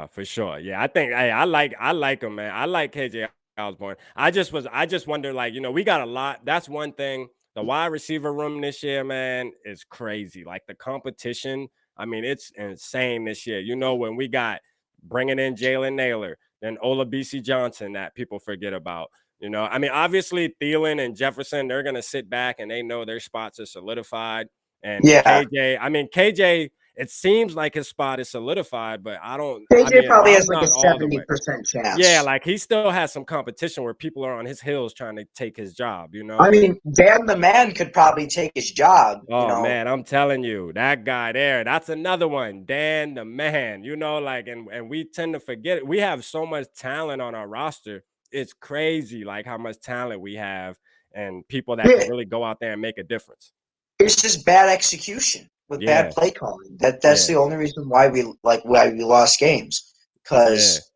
for sure. Yeah, I think I like him, man. I like KJ Osborne. I just wonder, like, we got a lot. That's one thing. The wide receiver room this year, man, is crazy. Like the competition, I mean, it's insane this year. When we got bringing in Jalen Naylor, then Olabisi Johnson that people forget about. I mean, obviously Thielen and Jefferson, they're gonna sit back and they know their spots are solidified. And KJ, it seems like his spot is solidified, but KJ probably has like a 70% chance. Yeah, like he still has some competition where people are on his heels trying to take his job, I mean, Dan the Man could probably take his job. Oh, man, I'm telling you, that guy there, that's another one, Dan the Man, and we tend to forget it. We have so much talent on our roster. It's crazy, like how much talent we have and people that can really go out there and make a difference. It's just bad execution with bad play calling. That's the only reason why we lost games, because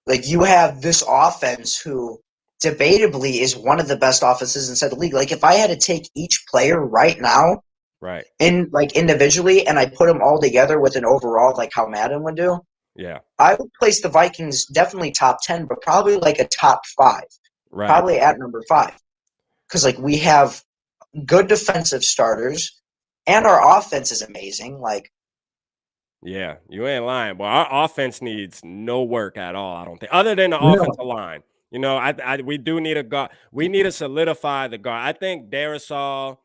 like you have this offense who debatably is one of the best offenses inside the league. Like if I had to take each player right now, in like individually, and I put them all together with an overall, like how Madden would do, I would place the Vikings definitely top 10, but probably like a top 5, probably at number 5, because like we have good defensive starters, and our offense is amazing. Like, yeah, you ain't lying. But our offense needs no work at all, I don't think, other than the offensive line. We do need a guard. We need to solidify the guard. I think Darisaw,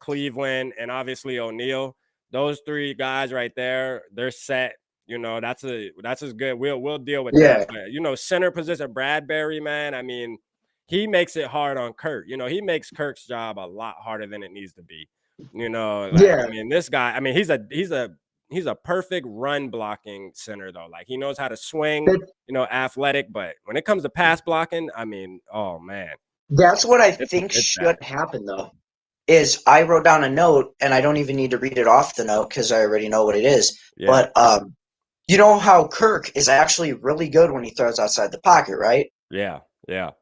Cleveland, and obviously O'Neal. Those 3 guys right there, they're set. That's as good. We'll deal with that. But center position, Bradbury, man. I mean, he makes it hard on Kirk. He makes Kirk's job a lot harder than it needs to be. I mean, this guy. I mean, he's a perfect run blocking center though. Like he knows how to swing. Athletic. But when it comes to pass blocking, I mean, oh man. That's what I think should happen though. Is I wrote down a note, and I don't even need to read it off the note because I already know what it is. Yeah. But you know how Kirk is actually really good when he throws outside the pocket, right? Yeah.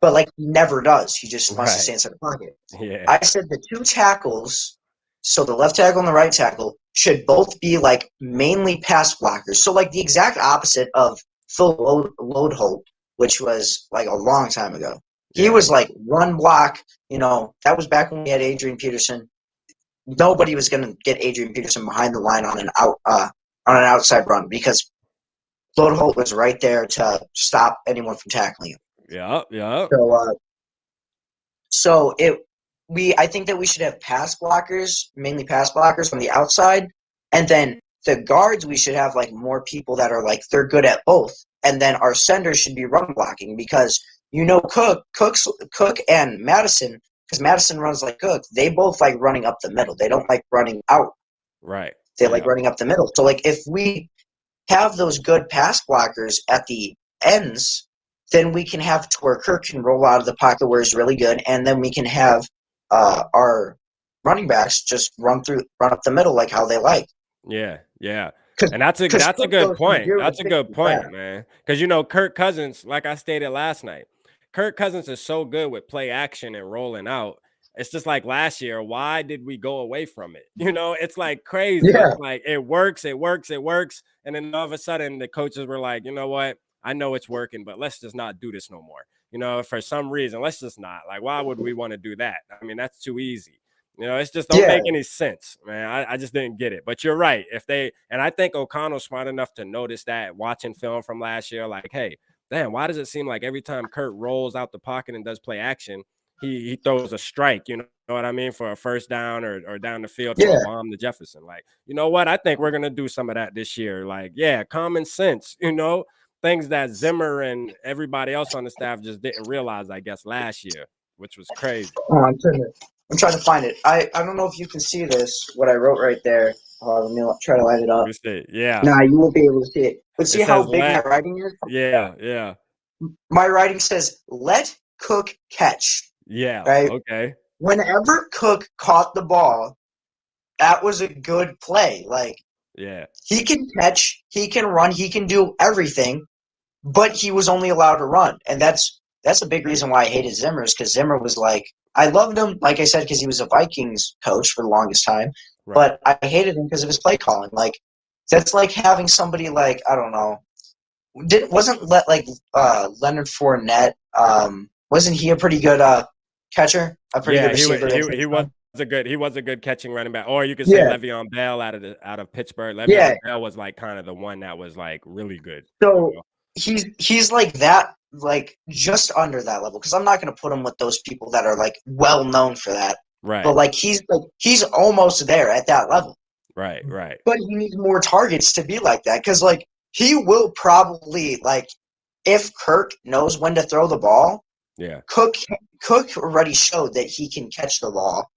But like he never does. He just wants to stay inside the pocket. Yeah. I said the 2 tackles, so the left tackle and the right tackle, should both be like mainly pass blockers. So like the exact opposite of Phil Lodeholt, which was like a long time ago. He was like run block. That was back when we had Adrian Peterson. Nobody was going to get Adrian Peterson behind the line on an outside run because Lodeholt was right there to stop anyone from tackling him. Yeah. So I think that we should have pass blockers, mainly pass blockers on the outside, and then the guards we should have like more people that are like they're good at both, and then our centers should be run blocking because Cook and Madison, because Madison runs like Cook, they both like running up the middle. They don't like running out. Right. They like running up the middle. So like if we have those good pass blockers at the ends, then we can have to where Kirk can roll out of the pocket where he's really good, and then we can have our running backs just run up the middle like how they like. Yeah. And that's a good point. That's a good point, man. Because Kirk Cousins, like I stated last night, Kirk Cousins is so good with play action and rolling out. It's just like last year. Why did we go away from it? It's like crazy. Yeah. It's like it works. And then all of a sudden the coaches were like, you know what? I know it's working, but let's just not do this no more. For some reason, let's just not. Like, why would we want to do that? I mean, that's too easy. You know, it's just don't make any sense, man. I just didn't get it. But you're right. And I think O'Connell's smart enough to notice that watching film from last year, like, hey, damn, why does it seem like every time Kurt rolls out the pocket and does play action, he throws a strike, you know what I mean, for a first down or down the field for a bomb to Jefferson. Like, you know what? I think we're gonna do some of that this year. Like, yeah, common sense, you know, things that Zimmer and everybody else on the staff just didn't realize, I guess, last year, which was crazy. Oh, I'm trying to find it. I don't know if you can see this, what I wrote right there. Let me try to light it up. Yeah. Nah, you won't be able to see it. But see how big my writing is? Yeah. My writing says, let Cook catch. Yeah, right? Okay. Whenever Cook caught the ball, that was a good play. Like, yeah, he can catch, he can run, he can do everything, but he was only allowed to run. And that's a big reason why I hated Zimmer, is because Zimmer was like, I loved him, like I said, because he was a Vikings coach for the longest time, but I hated him because of his play calling. Like, that's like having somebody like, I don't know, wasn't Leonard Fournette, wasn't he a pretty good catcher? A pretty good receiver? He was a good catching running back. Or you could say Le'Veon Bell out of Pittsburgh. Le'Veon Bell was like kind of the one that was like really good. So he's like that, like just under that level, because I'm not going to put him with those people that are like well known for that. Right. But like he's almost there at that level. Right. But he needs more targets to be like that, because like he will probably, like, if Kirk knows when to throw the ball, Cook already showed that he can catch the ball,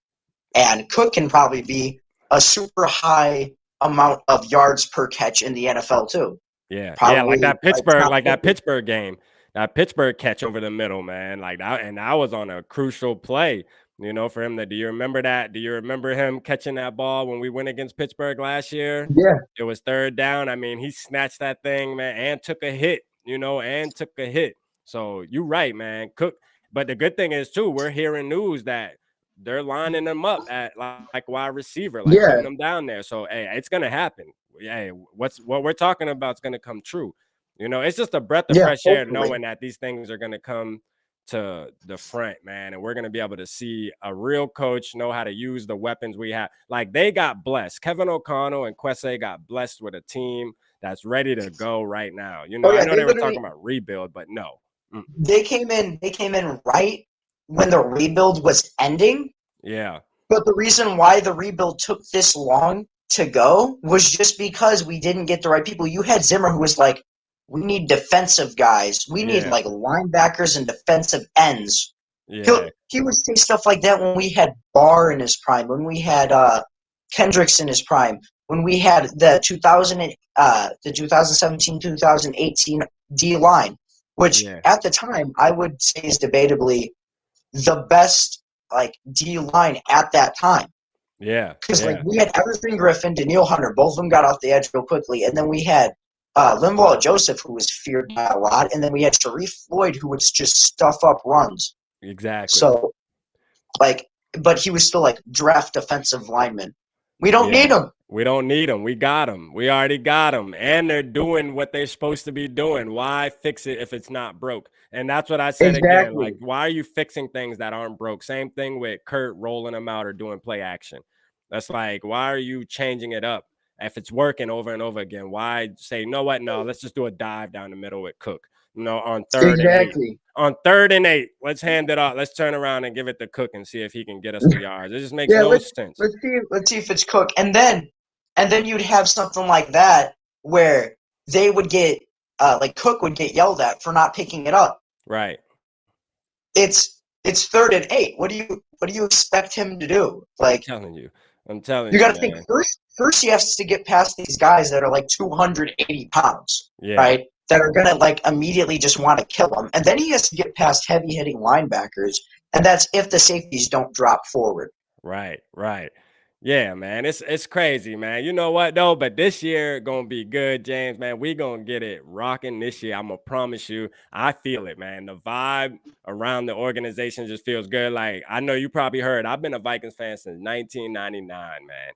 and Cook can probably be a super high amount of yards per catch in the NFL too. Yeah, like that Pittsburgh game, that Pittsburgh catch over the middle, man. Like that, and that was on a crucial play, you know, for him. Do you remember that? Do you remember him catching that ball when we went against Pittsburgh last year? Yeah, it was third down. I mean, he snatched that thing, man, and took a hit. So you're right, man. Cook. But the good thing is too, we're hearing news that they're lining them up at like wide receiver, like putting them down there. So hey, it's gonna happen. Hey, what we're talking about is gonna come true. You know, it's just a breath of fresh air knowing that these things are gonna come to the front, man, and we're gonna be able to see a real coach know how to use the weapons we have. Like, they got blessed. Kevin O'Connell and Kwesi got blessed with a team that's ready to go right now. You know, I know they were talking about rebuild, but no. They came in right when the rebuild was ending. Yeah. But the reason why the rebuild took this long to go was just because we didn't get the right people. You had Zimmer, who was like, we need defensive guys. We need like linebackers and defensive ends. Yeah. He would say stuff like that when we had Barr in his prime, when we had Kendricks in his prime, when we had the 2017-2018 D line, which at the time I would say is debatably the best like D line at that time. Yeah. Because like we had Everson Griffin, Daniil Hunter, both of them got off the edge real quickly, and then we had Linval Joseph, who was feared by a lot, and then we had Sharif Floyd, who would just stuff up runs. Exactly. So, like, but he was still like draft defensive lineman. We don't need him. We don't need them. We got them. We already got them. And they're doing what they're supposed to be doing. Why fix it if it's not broke? And that's what I said again. Like, why are you fixing things that aren't broke? Same thing with Kurt rolling them out or doing play action. That's like, why are you changing it up? If it's working over and over again, why say, you know what? No, let's just do a dive down the middle with Cook. You know, on third and 8. On 3rd and 8, let's hand it off. Let's turn around and give it to Cook and see if he can get us the yards. It just makes no sense. Let's see if it's Cook. And then you'd have something like that where they would get like Cook would get yelled at for not picking it up. Right. It's 3rd and 8. What do you expect him to do? Like, I'm telling you. You got to think first he has to get past these guys that are like 280 pounds, right? That are going to like immediately just want to kill him. And then he has to get past heavy hitting linebackers. And that's if the safeties don't drop forward. Right. Yeah, man. It's crazy, man. You know what, though? But this year going to be good, James, man. We going to get it rocking this year. I'm going to promise you. I feel it, man. The vibe around the organization just feels good. Like, I know you probably heard, I've been a Vikings fan since 1999, man.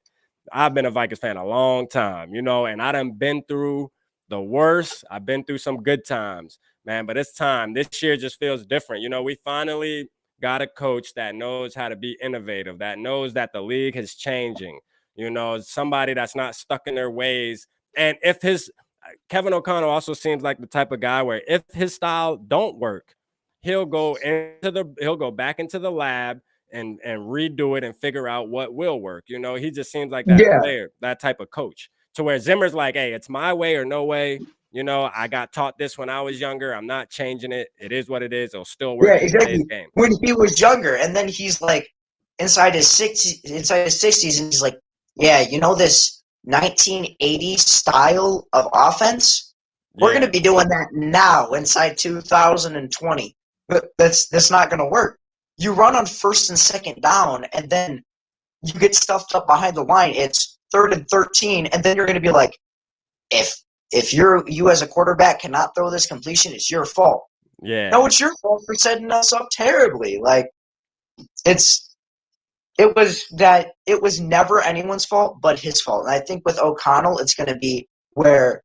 I've been a Vikings fan a long time, you know, and I done been through the worst. I've been through some good times, man. But it's time. This year just feels different. You know, we finally got a coach that knows how to be innovative, that knows that the league is changing, somebody that's not stuck in their ways. And if Kevin O'Connell also seems like the type of guy where if his style don't work, he'll go back into the lab and redo it and figure out what will work. He just seems like that player, that type of coach, to where Zimmer's like, hey, it's my way or no way. I got taught this when I was younger. I'm not changing it. It is what it is. It'll still work in today's game. When he was younger, and then he's like inside his 60s, and he's like, yeah, this 1980s style of offense, we're going to be doing that now inside 2020. But that's not going to work. You run on 1st and 2nd down, and then you get stuffed up behind the line. It's 3rd and 13, and then you're going to be like, if you as a quarterback cannot throw this completion, it's your fault. Yeah. No, it's your fault for setting us up terribly. Like, it was never anyone's fault but his fault. And I think with O'Connell, it's going to be where,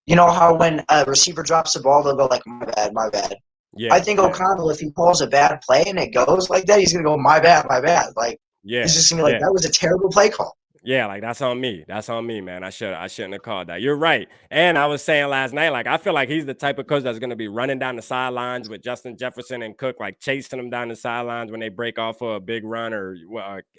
how when a receiver drops the ball, they'll go like, my bad. Yeah. I think O'Connell, if he calls a bad play and it goes like that, he's going to go, my bad. Like, he's just going to be like, that was a terrible play call. Yeah, like that's on me. That's on me, man. I shouldn't have called that. You're right. And I was saying last night, like, I feel like he's the type of coach that's going to be running down the sidelines with Justin Jefferson and Cook, like chasing them down the sidelines when they break off for a big run or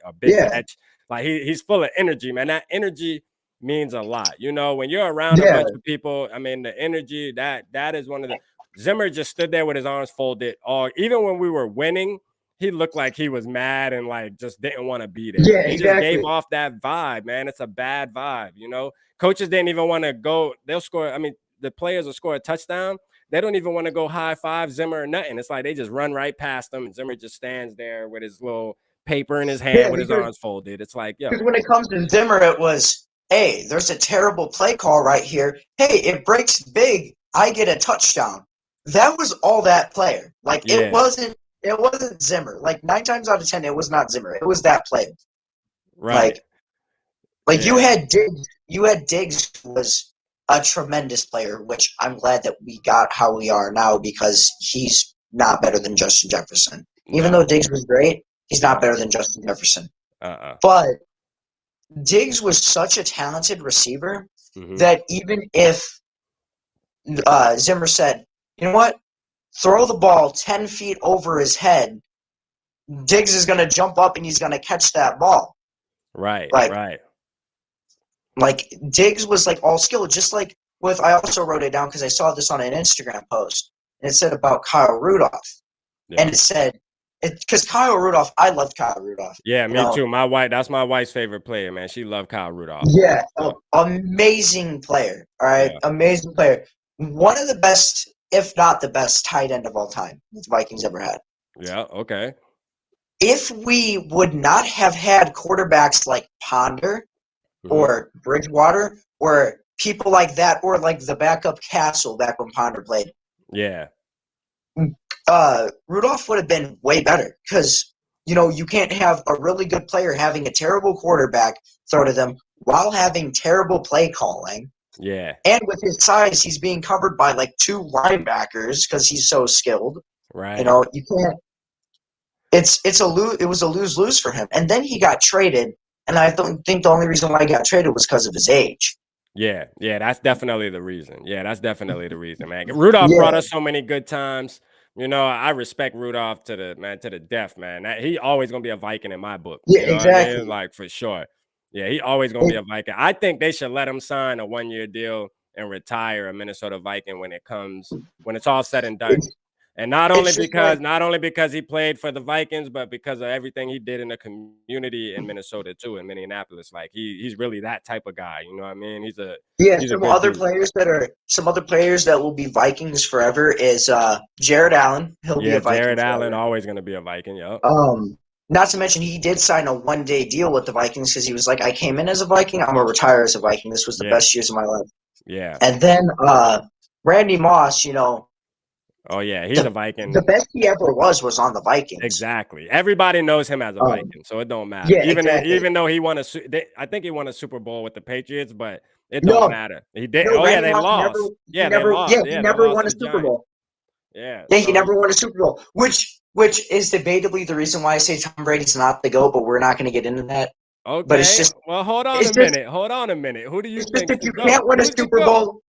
a big catch. Like he's full of energy, man. That energy means a lot. When you're around a bunch of people, I mean, the energy, that is one of the Zimmer just stood there with his arms folded. Even when we were winning, he looked like he was mad and like just didn't want to be there. Yeah, he just gave off that vibe, man. It's a bad vibe, Coaches didn't even want to go. They'll score. I mean, the players will score a touchdown. They don't even want to go high five Zimmer or nothing. It's like they just run right past them, and Zimmer just stands there with his little paper in his hand with his arms folded. It's like, because when it comes to Zimmer, it was, hey, there's a terrible play call right here. Hey, it breaks big. I get a touchdown. That was all that player. Like, it wasn't Zimmer. Like 9 times out of 10, it was not Zimmer. It was that player. Right. Like you had Diggs. You had Diggs, who was a tremendous player, which I'm glad that we got how we are now because he's not better than Justin Jefferson. Even though Diggs was great, he's not better than Justin Jefferson. But Diggs was such a talented receiver that even if Zimmer said, you know what? Throw the ball 10 feet over his head, Diggs is going to jump up and he's going to catch that ball. Right, right. Like, Diggs was, like, all skill. Just like with – I also wrote it down because I saw this on an Instagram post. And it said about Kyle Rudolph. Yeah. And it said – because Kyle Rudolph – I loved Kyle Rudolph. Yeah, me too. That's my wife's favorite player, man. She loved Kyle Rudolph. Yeah, amazing player, all right? Yeah. Amazing player. One of the best – if not the best tight end of all time the Vikings ever had. Yeah, okay. If we would not have had quarterbacks like Ponder or Bridgewater or people like that, or like the backup Castle back when Ponder played. Yeah. Rudolph would have been way better because, you can't have a really good player having a terrible quarterback throw to them while having terrible play calling. Yeah. And with his size, he's being covered by like 2 linebackers because he's so skilled. Right. You can't. It was a lose-lose for him. And then he got traded, and I don't think the only reason why he got traded was because of his age. Yeah, that's definitely the reason. Man. Rudolph brought us so many good times. I respect Rudolph to the death, man. He always gonna be a Viking in my book. Yeah, exactly. I mean? Like, for sure. Yeah, he always gonna be a Viking. I think they should let him sign a 1-year deal and retire a Minnesota Viking when it's all said and done. And not only because he played for the Vikings, but because of everything he did in the community in Minnesota too, in Minneapolis. Like he's really that type of guy. You know what I mean? He's some other players that will be Vikings forever is Jared Allen. He'll be a Viking. Jared Allen always going to be a Viking. Yep. Not to mention he did sign a 1-day deal with the Vikings because he was like, I came in as a Viking, I'm gonna retire as a Viking. This was the best years of my life. Yeah. And then Randy Moss, Oh, yeah, he's a Viking. The best he ever was on the Vikings. Exactly. Everybody knows him as a Viking, so it don't matter. Yeah, even though he won I think he won a Super Bowl with the Patriots, but it don't matter. He did. They lost. He never won a Super Bowl. Yeah. He never won a Super Bowl, which which is debatably the reason why I say Tom Brady's not the GOAT, but we're not going to get into that. Okay. But it's just, well, hold on a minute. Hold on a minute. Who do you think if you can't win a Super Bowl,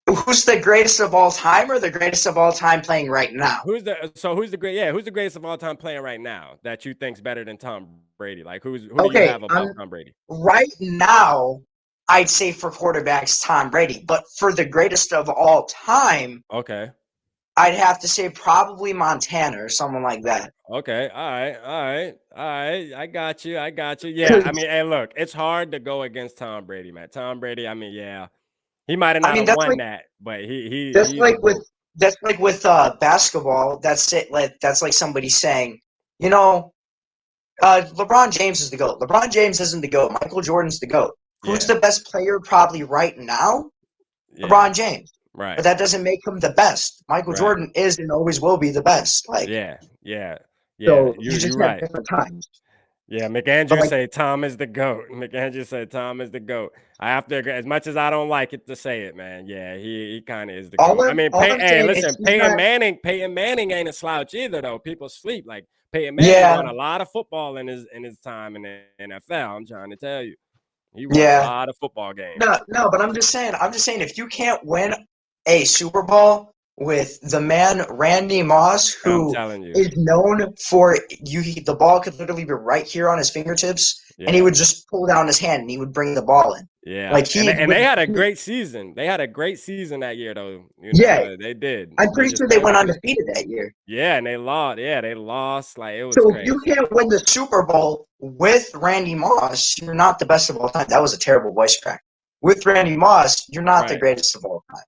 who's the greatest of all time or the greatest of all time playing right now? Who's the greatest of all time playing right now that you think's better than Tom Brady? Like who do you have above Tom Brady? Right now, I'd say for quarterbacks, Tom Brady. But for the greatest of all time, okay, I'd have to say probably Montana or someone like that. Okay, all right. I got you. Yeah, I mean, hey, look, it's hard to go against Tom Brady, man. Tom Brady, I mean, yeah, he might have not have won that, but that's like with basketball. That's it. That's like somebody saying, LeBron James is the GOAT. LeBron James isn't the GOAT. Michael Jordan's the GOAT. Who's the best player probably right now? Yeah. LeBron James. Right. But that doesn't make him the best. Michael Jordan is and always will be the best. Like yeah. So you just have different times. Yeah, McAndrew say Tom is the GOAT. McAndrew said Tom is the GOAT. I have to agree. As much as I don't like it to say it, man. Yeah, he kind of is the GOAT. I mean, Peyton Manning ain't a slouch either, though. People sleep. Like Peyton Manning won a lot of football in his time in the NFL. I'm trying to tell you. He won a lot of football games. No, but I'm just saying if you can't win a Super Bowl with the man Randy Moss, who is known for the ball could literally be right here on his fingertips, and he would just pull down his hand and he would bring the ball in. Yeah, like they had a great season. They had a great season that year, though. They did. I'm pretty sure they went undefeated that year. Yeah, and they lost. Yeah, they lost. Like it was. So if you can't win the Super Bowl with Randy Moss, you're not the best of all time. That was a terrible voice crack. With Randy Moss, you're not the greatest of all time.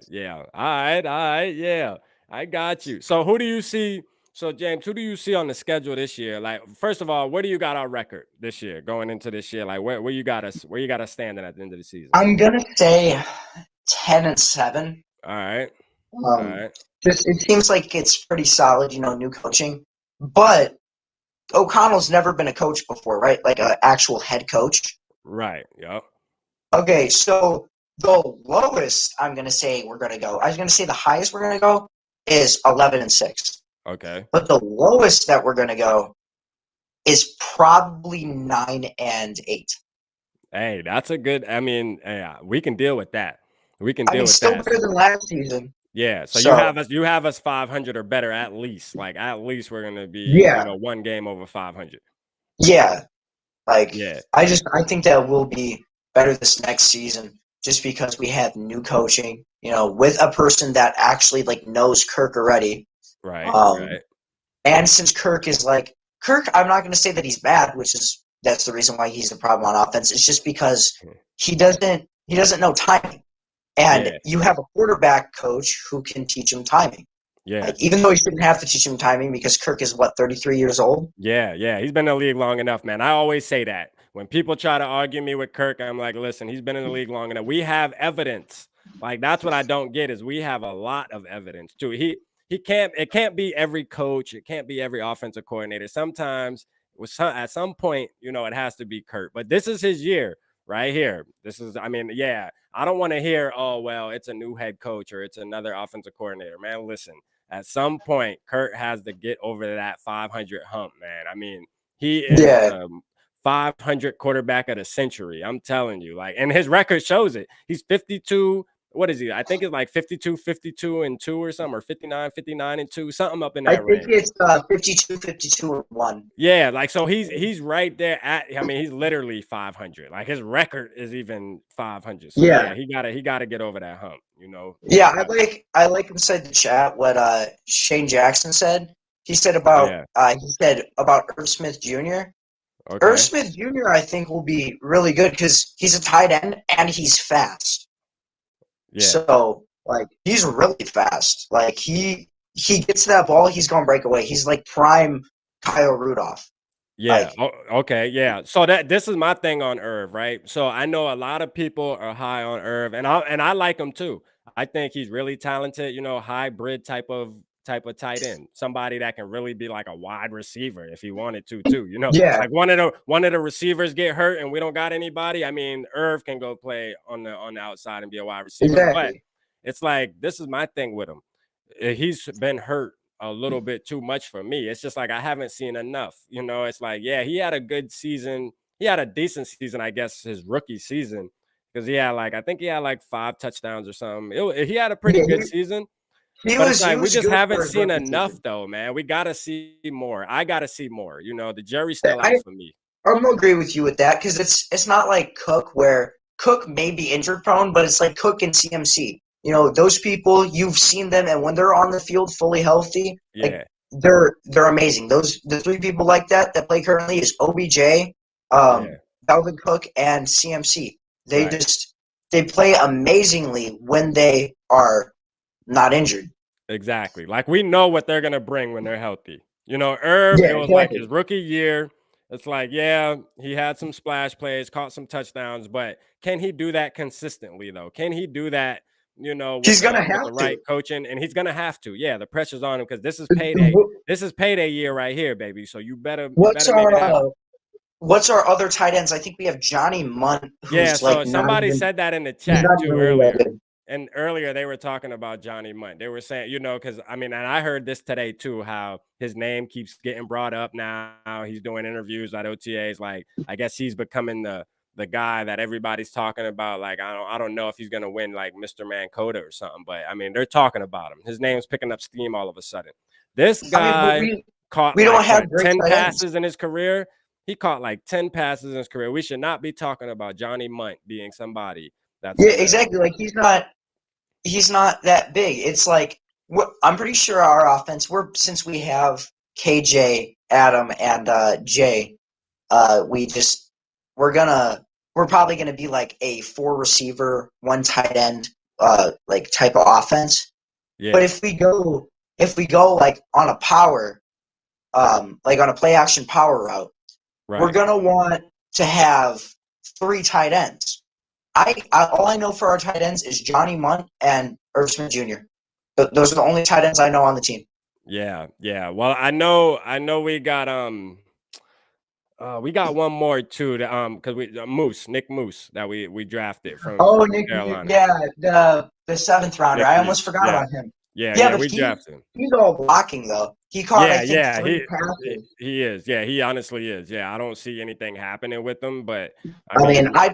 Yeah. All right. Yeah, I got you. So who do you see? So James, who do you see on the schedule this year? Like, first of all, where do you got our record this year going into this year? Like, where you got us? Where you got us standing at the end of the season? I'm gonna say 10-7. All right. Just it seems like it's pretty solid, new coaching. But O'Connell's never been a coach before, right? Like an actual head coach. Right. Yep. Okay, so the lowest I'm going to say we're going to go. I was going to say the highest we're going to go is 11-6. Okay. But the lowest that we're going to go is probably 9-8. Hey, that's a good. I mean, yeah, we can deal with that. We can deal with still that. Still better than last season. Yeah. So you have us 500 or better at least. Like at least we're going to be one game over 500. Yeah. I think that will be better this next season. Just because we have new coaching, with a person that actually knows Kirk already. Right. And since Kirk is Kirk, I'm not going to say that he's bad, that's the reason why he's the problem on offense. It's just because he doesn't know timing, and you have a quarterback coach who can teach him timing. Yeah. Even though he shouldn't have to teach him timing because Kirk is 33 years old. Yeah. He's been in the league long enough, man. I always say that. When people try to argue me with Kirk, I'm like, listen, he's been in the league long enough. We have evidence. Like, that's what I don't get is we have a lot of evidence too. It can't be every coach. It can't be every offensive coordinator. Sometimes at some point, it has to be Kirk. But this is his year right here. I don't want to hear, oh, well, it's a new head coach or it's another offensive coordinator. Man, listen, at some point, Kirk has to get over that 500 hump, man. I mean, he is 500 quarterback of the century. I'm telling you, and his record shows it. He's 52. What is he? I think it's 52-52-2 or something, or 59-59-2, something up in that range. I think it's 52-52-1. Yeah, so he's right there he's literally 500. Like his record is even 500. So he gotta get over that hump, Yeah, I like inside the chat what Shane Jackson said. He said about Irv Smith Jr. Okay. Irv Smith Jr. I think will be really good because he's a tight end and he's fast. Yeah. So he's really fast. He gets that ball, he's gonna break away. He's like prime Kyle Rudolph. Yeah. Okay. Yeah. So this is my thing on Irv, right? So I know a lot of people are high on Irv, and I like him too. I think he's really talented. Hybrid type of tight end, somebody that can really be like a wide receiver if he wanted to too. Like one of the receivers get hurt and we don't got anybody. I mean, Irv can go play on the outside and be a wide receiver. Exactly. But it's this is my thing with him. He's been hurt a little bit too much for me. It's just like I haven't seen enough. It's like, yeah, he had a good season. He had a decent season, I guess, his rookie season, because I think he had like 5 touchdowns or something. He had a pretty Yeah, good season, he but it's was like we just good for haven't his seen rookie enough season. though, man. We gotta see more. I gotta see more. The jury's still out for me. I'm gonna agree with you with that because it's not like Cook where Cook may be injured prone, but it's like Cook and CMC. Those people, you've seen them, and when they're on the field fully healthy, like Yeah, they're amazing. The 3 people like that play currently is OBJ, yeah, Dalvin Cook, and CMC. They right. just they play amazingly when they are not injured. Exactly. Like we know what they're gonna bring when they're healthy. Irv, Yeah, it was like exactly. his rookie year. It's like, yeah, he had some splash plays, caught some touchdowns, but can he do that consistently though? Can he do that, with He's the gonna with the have right to. coaching? And he's gonna have to. Yeah, the pressure's on him because this is payday. This is payday year right here, baby. So you better What's make it happen. what's our other tight ends? I think we have Johnny Munt, Yeah, who's so like not somebody even said that in the he's chat not even too really that earlier. good. And earlier they were talking about Johnny Munt. They were saying, because and I heard this today too, how his name keeps getting brought up now. He's doing interviews at OTAs. Like, I guess he's becoming the guy that everybody's talking about. Like, I don't know if he's gonna win like Mr. Mankota or something, but I mean, they're talking about him. His name's picking up steam all of a sudden. This But guy caught we like don't have what great 10 tight ends. passes in his career. He caught like 10 passes in his career. We should not be talking about Johnny Munt being somebody that's Yeah, gonna. exactly. Like he's not that big. It's like I'm pretty sure our offense. Since we have KJ, Adam, and Jay. We just we're probably gonna be like a 4 receiver, 1 tight end, like type of offense. But Yeah, if we go like on a power, like on a play action power route, we're right. gonna want to have 3 tight ends. All I know for our tight ends is Johnny Munt and Irv Smith Jr. Those are the only tight ends I know on the team. Yeah, yeah. Well, I know we got one more too, because Nick Moose that we drafted from Oh, Nick, Carolina. yeah, the 7th rounder. Nick I almost Muse. forgot Yeah. about him. Yeah, Yeah, yeah, but we drafted him. he's all blocking though. He caught I Yeah, think yeah, 3 he passes. he is. Yeah, he honestly is. Yeah, I don't see anything happening with him, but I I mean, mean,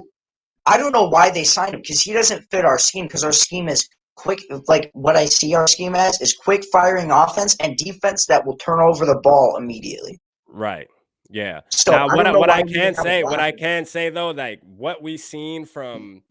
I don't know why they signed him because he doesn't fit our scheme because our scheme is quick. Like what I see our scheme as is quick firing offense and defense that will turn over the ball immediately. right. Yeah. So Now I what don't I know what why I we even can have a say, blocker. though, like what we seen from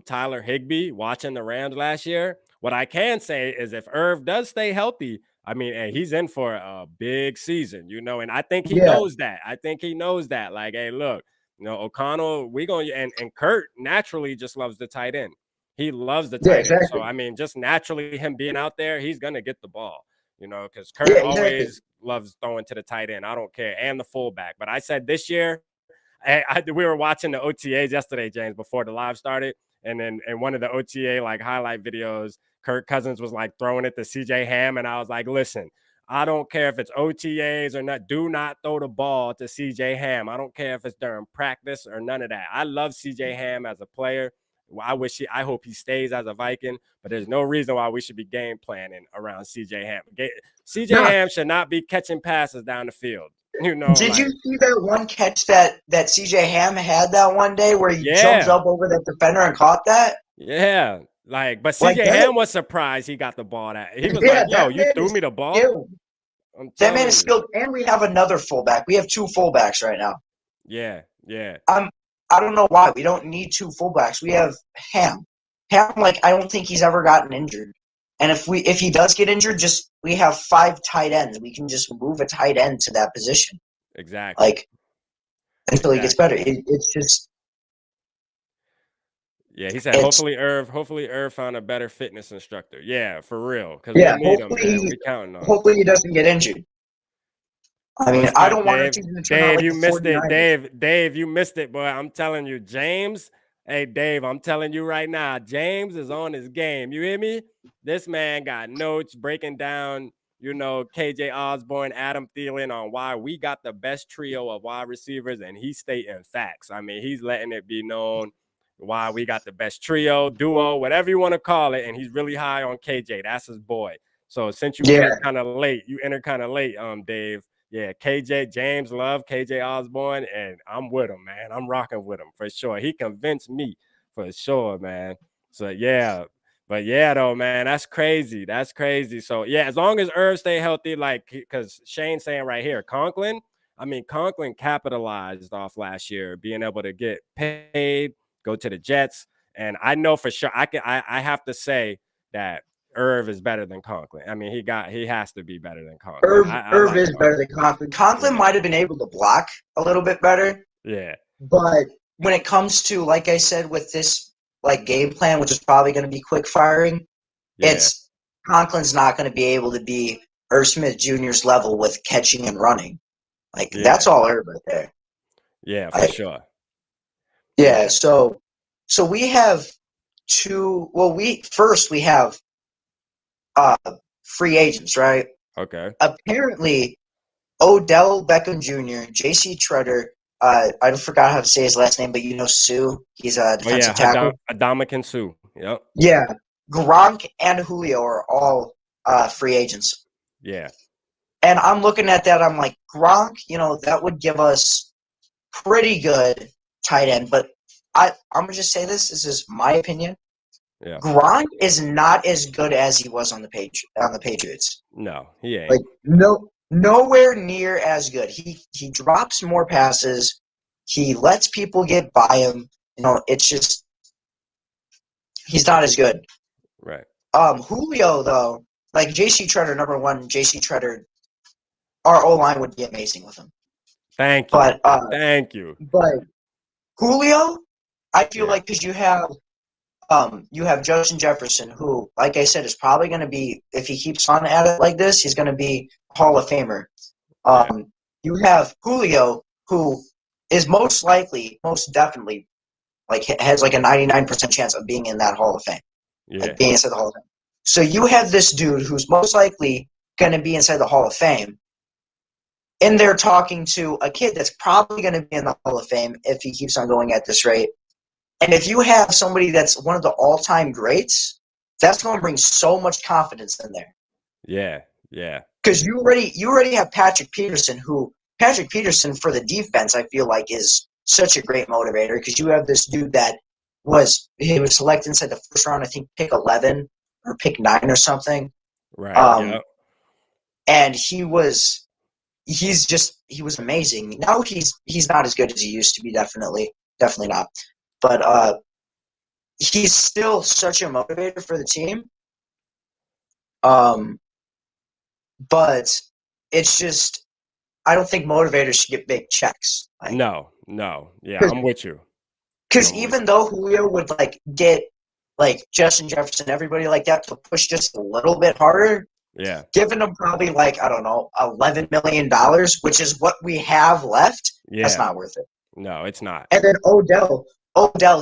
Tyler Higbee watching the Rams last year, what I can say is if Irv does stay healthy, I mean, hey, he's in for a big season, and I think he Yeah, knows that. I think he knows that. Like, hey, look, O'Connell, we gonna and Kurt naturally just loves the tight end. He loves the yeah, tight end. So exactly. I mean, just naturally him being out there, he's gonna get the ball. Because Kurt Yeah, exactly. always loves throwing to the tight end. I don't care. And the fullback. But I said this year, we were watching the OTAs yesterday, James, before the live started. And then in one of the OTA like highlight videos, Kirk Cousins was like throwing it to CJ Ham. And I was like, listen, I don't care if it's OTAs or not. Do not throw the ball to CJ Ham. I don't care if it's during practice or none of that. I love CJ Ham as a player. I hope he stays as a Viking, but there's no reason why we should be game planning around CJ Ham. CJ Nah, Ham should not be catching passes down the field. did you Like, see that one catch that CJ Ham had that one day where he jumped yeah, up over that defender and caught that? yeah. Like, but Like CJ that? Ham was surprised he got the ball. That he was like, Yeah, "Yo, that you man threw is me the ball." skilled. I'm That man is telling you. skilled, and we have another fullback. We have 2 fullbacks right now. Yeah, yeah, I'm. I don't know why we don't need 2 fullbacks. We have Ham. Ham, like I don't think he's ever gotten injured. And if he does get injured, just we have 5 tight ends. We can just move a tight end to that position, exactly, like until he gets exactly. better. It's just Yeah, he said, it's hopefully Irv found a better fitness instructor. Yeah, for real, because we yeah. need him, man. We counting on him. Hopefully he doesn't get injured. I mean, What's I up, don't want our Dave? season to turn out Dave, like you the missed it. 49ers. Dave, you missed it, boy. I'm telling you, James. Hey, Dave, I'm telling you right now, James is on his game. You hear me? This man got notes breaking down, KJ Osborne, Adam Thielen on why we got the best trio of wide receivers, and he's stating facts. I mean, he's letting it be known why we got the best trio, duo, whatever you want to call it, and he's really high on KJ. That's his boy. So since you entered kind of late, Dave. Yeah, KJ James Love, KJ Osborne, and I'm with him, man. I'm rocking with him for sure. He convinced me for sure, man. So yeah, but yeah, though, man, that's crazy. That's crazy. So yeah, as long as Irv stay healthy, like because Shane's saying right here, Conklin. I mean, Conklin capitalized off last year, being able to get paid, go to the Jets, and I know for sure I have to say that Irv is better than Conklin. I mean, he has to be better than Conklin. Irv is better than Conklin. Conklin might have been able to block a little bit better. Yeah. But when it comes to, like I said, with this like game plan, which is probably going to be quick firing, it's Conklin's not going to be able to be Irv Smith Jr.'s level with catching and running. Like that's all Irv right there. Yeah, for sure. Yeah, so we have we have free agents, right? Okay. Apparently, Odell Beckham Jr., J.C. Treader, I forgot how to say his last name, but you know Sue. He's a defensive tackle. Adamakin Sue. Yep. Yeah. Gronk and Julio are all free agents. Yeah. And I'm looking at that, I'm like, Gronk, that would give us pretty good tight end, but I'm going to just say this is my opinion. Yeah. Gronk is not as good as he was on the Patriots. No, he ain't. Like nowhere near as good. He drops more passes. He lets people get by him. It's just he's not as good. Right. Julio though, like J.C. Treader, number one, J.C. Treader, our O-line would be amazing with him. Thank you. Thank you. But Julio, I feel like because you have Justin Jefferson, who, like I said, is probably going to be, if he keeps on at it like this, he's going to be a Hall of Famer. You have Julio, who is most definitely, like has like a 99% chance of being in that Hall of Fame. Yeah. Like being inside the Hall of Fame. So you have this dude who's most likely going to be inside the Hall of Fame, and they're talking to a kid that's probably going to be in the Hall of Fame if he keeps on going at this rate. And if you have somebody that's one of the all-time greats, that's going to bring so much confidence in there. Yeah, yeah. Because you already have Patrick Peterson for the defense, I feel like is such a great motivator because you have this dude that was selected inside the first round, I think pick 11 or pick 9 or something. Right. And he was amazing. Now he's not as good as he used to be, definitely not. But he's still such a motivator for the team. But it's just I don't think motivators should get big checks. No. Yeah, I'm with you. Because even though Julio would get Justin Jefferson, everybody like that to push just a little bit harder, giving them probably $11 million, which is what we have left, that's not worth it. No, it's not. And then Odell,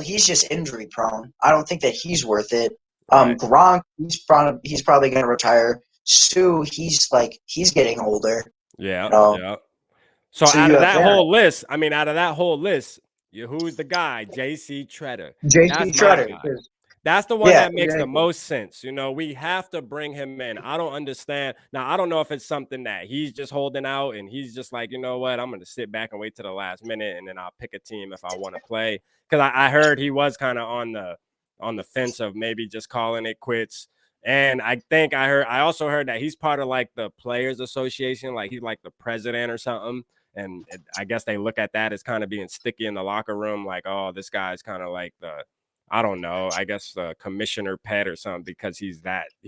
he's just injury prone. I don't think that he's worth it. Gronk, he's probably going to retire. Sue, he's getting older. Yeah. Yeah. So out of that whole list, who's the guy? J.C. Treader. J.C. Treader. That's the one that makes the most sense. We have to bring him in. I don't understand. Now, I don't know if it's something that he's just holding out and he's just like, you know what, I'm going to sit back and wait to the last minute and then I'll pick a team if I want to play. Because I heard he was kind of on the fence of maybe just calling it quits. And I also heard that he's part of the Players Association, like he's like the president or something. And I guess they look at that as kind of being sticky in the locker room, like, oh, this guy's kind of like I don't know, I guess the commissioner pet or something because he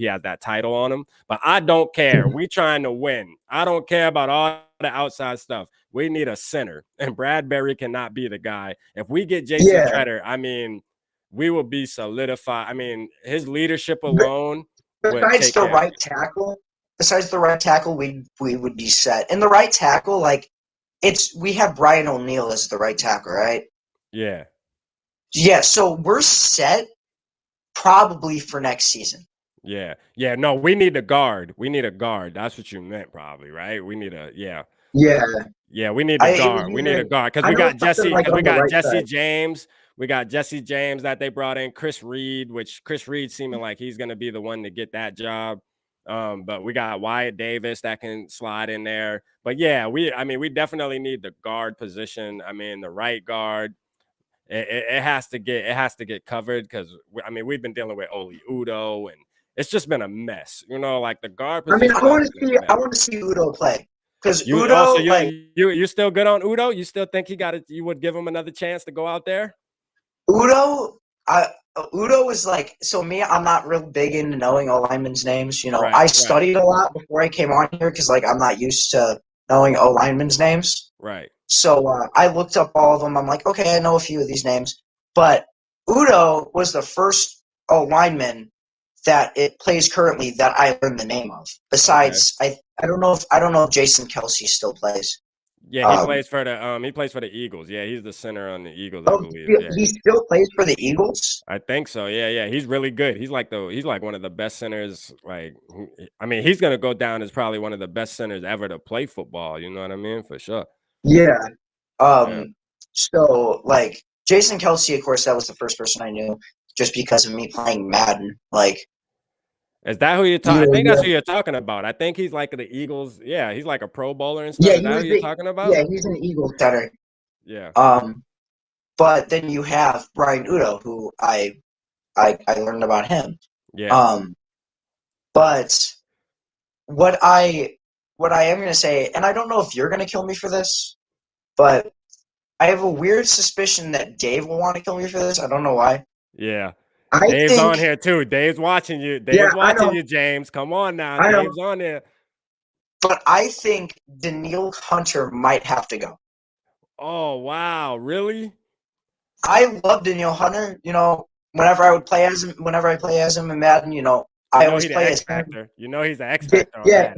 has that title on him. But I don't care. We trying to win. I don't care about all the outside stuff. We need a center, and Bradbury cannot be the guy. If we get J.C. Treader, we will be solidified. His leadership alone. Besides the right tackle, we would be set. And the right tackle, we have Brian O'Neill as the right tackle, right? Yeah. Yeah, so we're set probably for next season. Yeah. Yeah, no, we need a guard. That's what you meant probably, right? We need Yeah, we need a guard. We need a guard because we got Jesse James. We got Jesse James that they brought in, Chris Reed, which Chris Reed seeming like he's going to be the one to get that job. But we got Wyatt Davis that can slide in there. But yeah, we definitely need the guard position. I mean, the right guard. It has to get covered because we've been dealing with Oli Udo and it's just been a mess. Like the guard position. I want to see Udo play because So Udo, like you still good on Udo? You still think you would give him another chance to go out there? Udo, Udo was like, so me, I'm not real big into knowing O linemen's names. I studied a lot before I came on here because like I'm not used to knowing O linemen's names. Right. So I looked up all of them. I'm like, okay, I know a few of these names, but Udo was the first O lineman that it plays currently that I learned the name of. Besides, I don't know if Jason Kelsey still plays. Yeah, he plays for the Eagles. Yeah, he's the center on the Eagles, I believe. Yeah. He still plays for the Eagles? I think so. Yeah. He's really good. He's like one of the best centers. Like, he's gonna go down as probably one of the best centers ever to play football. You know what I mean? For sure. Yeah. So like Jason Kelsey, of course, that was the first person I knew just because of me playing Madden. Like, is that who you're talking? I think that's who you're talking about. I think he's like the Eagles. Yeah, he's like a Pro Bowler and stuff. Yeah, is that who you're talking about? Yeah, he's an Eagles center. Yeah. But then you have Brian Udo, who I learned about him. Yeah. But what I am gonna say, and I don't know if you're gonna kill me for this, but I have a weird suspicion that Dave will want to kill me for this. I don't know why. Yeah. Dave's on here too. Dave's watching you. Dave's watching you, James. Come on now. Dave's on there. But I think Danielle Hunter might have to go. Oh, wow. Really? I love Danielle Hunter. Whenever I play as him in Madden, I always play as him. You know he's the X Factor. Yeah,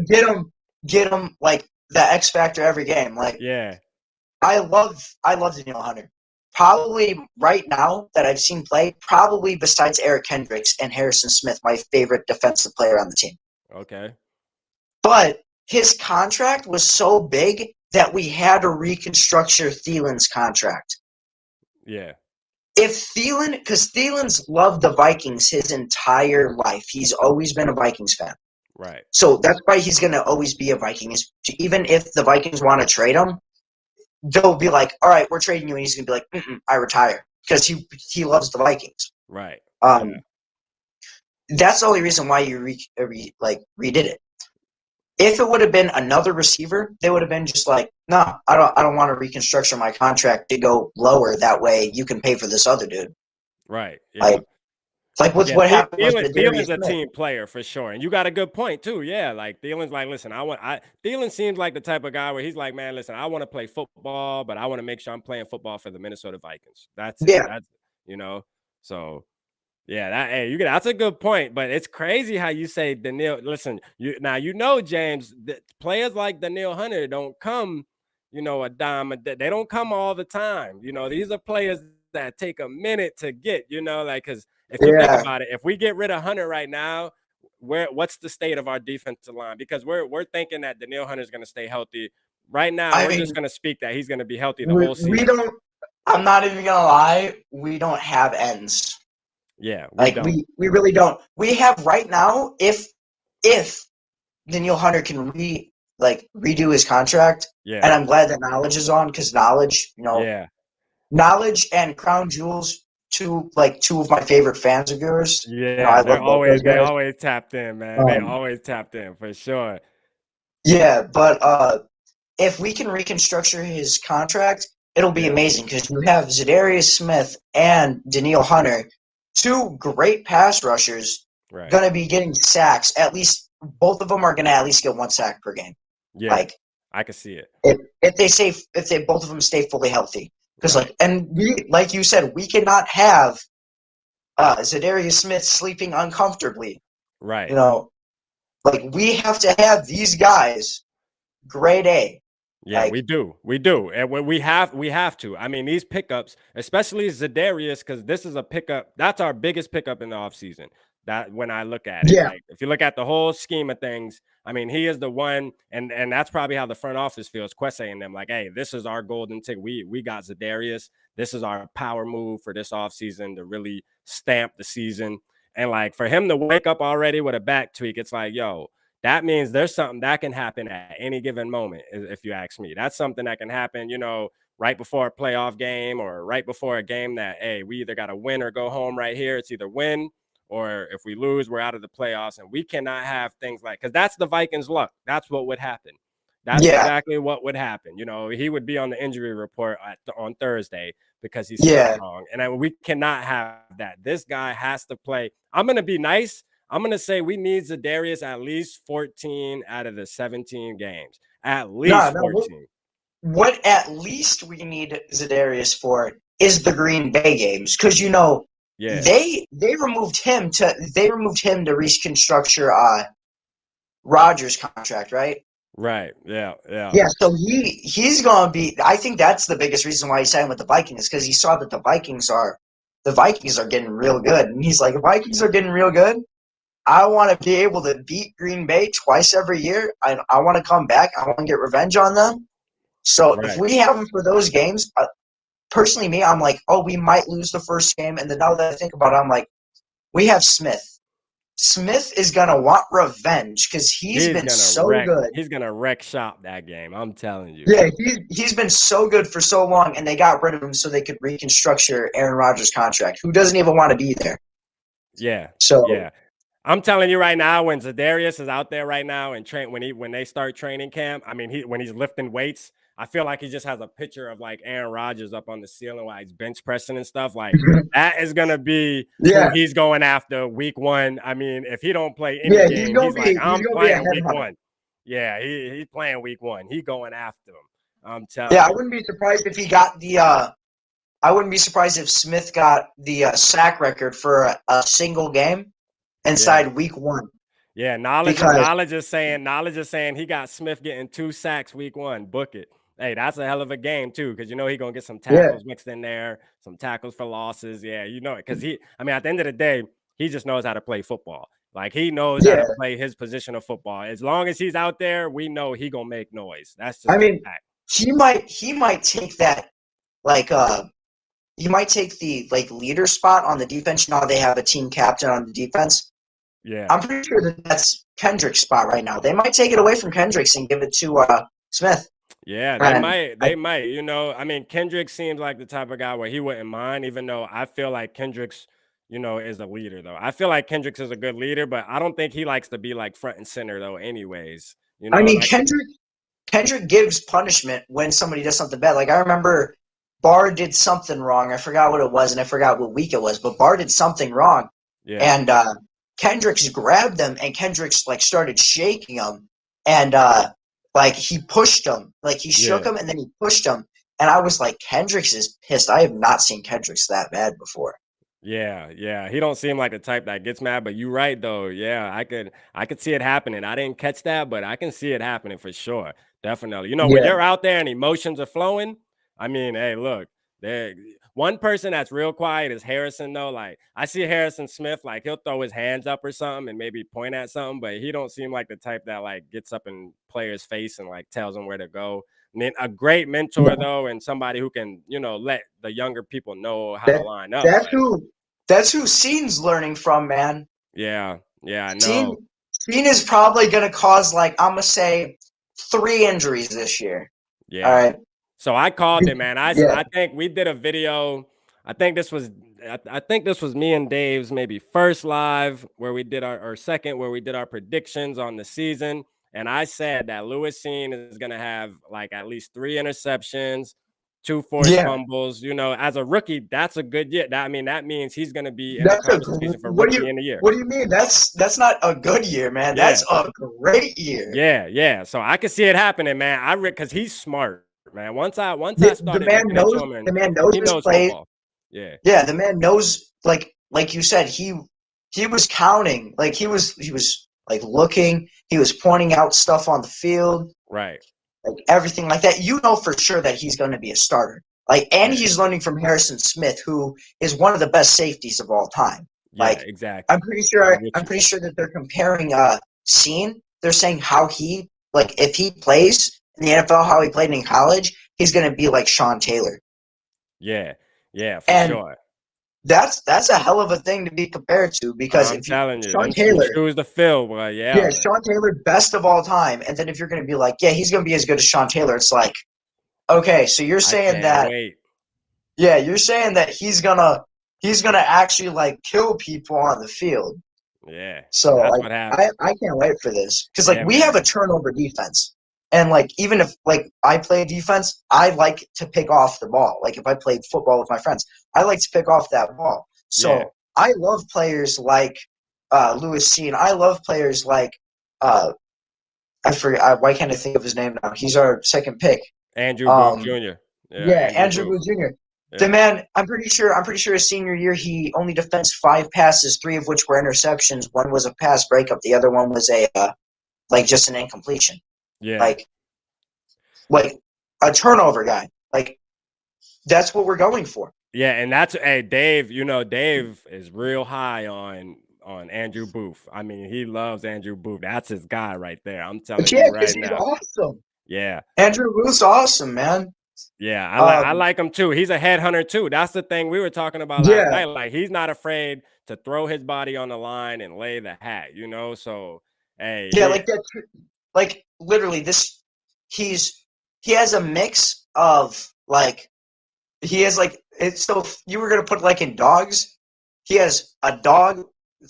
get him like the X Factor every game. Like, yeah. I love Danielle Hunter. Probably right now that I've seen play, probably besides Eric Hendricks and Harrison Smith, my favorite defensive player on the team. Okay. But his contract was so big that we had to reconstructure Thielen's contract. Yeah. Because Thielen's loved the Vikings his entire life. He's always been a Vikings fan. Right. So that's why he's going to always be a Viking. Even if the Vikings want to trade him, they'll be like, all right, we're trading you. And he's going to be like, I retire. Because he loves the Vikings. Right. That's the only reason why you redid it. If it would have been another receiver, they would have been just like, no, I don't want to reconstruct my contract to go lower. That way you can pay for this other dude. Right. Yeah. What happened with Thielen's a team player for sure. And you got a good point too. Yeah. Like Thielen's like, listen, Thielen seems like the type of guy where he's like, man, listen, I want to play football, but I want to make sure I'm playing football for the Minnesota Vikings. That's it. Yeah. That's, so yeah, that's a good point, but it's crazy how you say Danielle. Listen, James, players like Danielle Hunter don't come, a dime. They don't come all the time. These are players that take a minute to get. Because if you think about it, if we get rid of Hunter right now, what's the state of our defensive line? Because we're thinking that Danielle Hunter is going to stay healthy. Right now, we're just going to speak that he's going to be healthy the whole season. I'm not even gonna lie. We don't have ends. Yeah, we really don't. We have right now. If Danielle Hunter can redo his contract, and I'm glad that Knowledge is on because Knowledge, Knowledge and Crown Jewels, two of my favorite fans of yours. Yeah, they always tapped in, man. They always tapped in for sure. Yeah, but if we can reconstructure his contract, it'll be amazing because you have Zadarius Smith and Danielle Hunter. Two great pass rushers going to be getting sacks. At least both of them are going to at least get one sack per game. Yeah, I can see it. If both of them stay fully healthy, because like you said, we cannot have Zadarius Smith sleeping uncomfortably. Right. We have to have these guys grade A. Yeah, we do, and we have to. I mean, these pickups, especially Zadarius, because this is a pickup. That's our biggest pickup in the offseason. That when I look at it, if you look at the whole scheme of things, I mean, he is the one, and that's probably how the front office feels. Quesse and them, like, hey, this is our golden ticket. We got Zadarius. This is our power move for this offseason to really stamp the season. And for him to wake up already with a back tweak, it's like, yo, that means there's something that can happen at any given moment, if you ask me. That's something that can happen, right before a playoff game or right before a game that, hey, we either got to win or go home right here. It's either win, or if we lose, we're out of the playoffs. And we cannot have things like, because that's the Vikings' luck. That's what would happen. That's exactly what would happen. He would be on the injury report on Thursday because he's wrong. And we cannot have that. This guy has to play. I'm going to be nice. I'm going to say we need Zadarius at least 14 out of the 17 games. At least 14. What at least we need Zadarius for is the Green Bay games. Because, they removed him to restructure Rodgers' contract, right? Right. Yeah. Yeah. So he's gonna be. I think that's the biggest reason why he signed with the Vikings, because he saw that the Vikings are getting real good, and he's like, the Vikings are getting real good. I want to be able to beat Green Bay twice every year. I want to come back. I want to get revenge on them. So if we have him for those games, personally, me, I'm like, oh, we might lose the first game, and then now that I think about it, I'm like, we have Smith. Smith is going to want revenge because he's been so good. He's going to wreck shop that game. I'm telling you. Yeah, he's been so good for so long, and they got rid of him so they could restructure Aaron Rodgers' contract, who doesn't even want to be there. Yeah. So yeah. I'm telling you right now, when Zadarius is out there right now and when they start training camp, I mean, when he's lifting weights, I feel like he just has a picture of like Aaron Rodgers up on the ceiling while he's bench pressing and stuff. Like that is gonna be who he's going after week 1. I mean, if he don't play any game, he's like, I'm playing week 1. Yeah, he's playing week 1. He going after him. I'm telling you. I wouldn't be surprised if he got the I wouldn't be surprised if Smith got the sack record for a single game inside week 1. Yeah, knowledge is saying he got Smith getting 2 sacks week 1. Book it. Hey, that's a hell of a game too, because he's gonna get some tackles mixed in there, some tackles for losses. Yeah, because at the end of the day, he just knows how to play football. Like he knows how to play his position of football. As long as he's out there, we know he gonna make noise. That's just fact. He might take that he might take the leader spot on the defense. Now they have a team captain on the defense. Yeah, I'm pretty sure that's Kendrick's spot right now. They might take it away from Kendricks and give it to Smith. Yeah, they might. Kendrick seems like the type of guy where he wouldn't mind, even though I feel like Kendricks, is a leader, though. I feel like Kendricks is a good leader, but I don't think he likes to be like front and center, though, anyways. Kendrick gives punishment when somebody does something bad. Like I remember Barr did something wrong. I forgot what it was, and I forgot what week it was, but Barr did something wrong. Yeah. And Kendricks grabbed him, and Kendricks started shaking him, and he pushed him. Like he shook him and then he pushed him. And I was like, Kendricks is pissed. I have not seen Kendricks that bad before. Yeah. He don't seem like the type that gets mad, but you're right though. Yeah, I could see it happening. I didn't catch that, but I can see it happening for sure. Definitely. When you're out there and emotions are flowing, hey, look, one person that's real quiet is Harrison, though. Like I see Harrison Smith, like he'll throw his hands up or something and maybe point at something, but he don't seem like the type that like gets up in players' face and like tells them where to go. A great mentor though, and somebody who can, let the younger people know how to line up. That's who Scene's learning from, man. Yeah, I know. Scene is probably gonna cause I'm gonna say 3 injuries this year. Yeah. All right. So I called it, man. I think we did a video. I think this was me and Dave's maybe first live where we did our second where we did our predictions on the season. And I said that Lewis Cine is gonna have at least 3 interceptions, 2 forced fumbles. As a rookie, that's a good year. That means he's gonna be in the conversation for rookie in the year. What do you mean? That's not a good year, man. Yeah. That's a great year. Yeah. So I can see it happening, man. Because he's smart. Man, once I started the man knows his play. Yeah, the man knows like you said, he was counting, he was looking, he was pointing out stuff on the field, right, everything like that. For sure that he's going to be a starter. He's learning from Harrison Smith, who is one of the best safeties of all time. Exactly. I'm pretty sure that they're comparing Scene. They're saying how he if he plays in the NFL, how he played in college, he's going to be like Sean Taylor. Yeah, for sure. that's a hell of a thing to be compared to, because I'm if you telling you, Sean them some Taylor, shoes to fill, boy. Yeah, yeah, man. Sean Taylor, best of all time, and then if you're going to be like, yeah, he's going to be as good as Sean Taylor, it's like, okay, so you're I saying can't that, wait. yeah, you're saying that he's gonna actually like kill people on the field. Yeah, So that's like what happened. I can't wait for this, because like Yeah, we have a man. turnover defense, and like even if like I play defense, I like to pick off the ball. Like if I played football with my friends, I like to pick off that ball. Yeah, So I love players like Lewis Cine. I love players like uh, I forget, why can't I think of his name now? He's our second pick. Andrew Booth Um, Jr. Yeah, yeah, Andrew Andrew Booth. Booth Jr. The Yeah, man, I'm pretty sure his senior year he only defensed 5 passes, 3 of which were interceptions. One was a pass breakup. The other one was a like just an incompletion. yeah, Like like a turnover guy. Like that's what we're going for. yeah. And that's Dave. You know, Dave is real high on Andrew Booth. I mean, he loves Andrew Booth. That's his guy right there. I'm But telling yeah, you because right he's now. awesome. Yeah. Andrew Booth's awesome, man. Yeah, I Um, like him too. He's a headhunter too. That's the thing we were talking about last yeah, night. Like he's not afraid to throw his body on the line and lay the hat, you know? So, hey, yeah, like that. Like literally, this he's he has a mix of like he has like it's so if you were gonna put like in dogs, he has a dog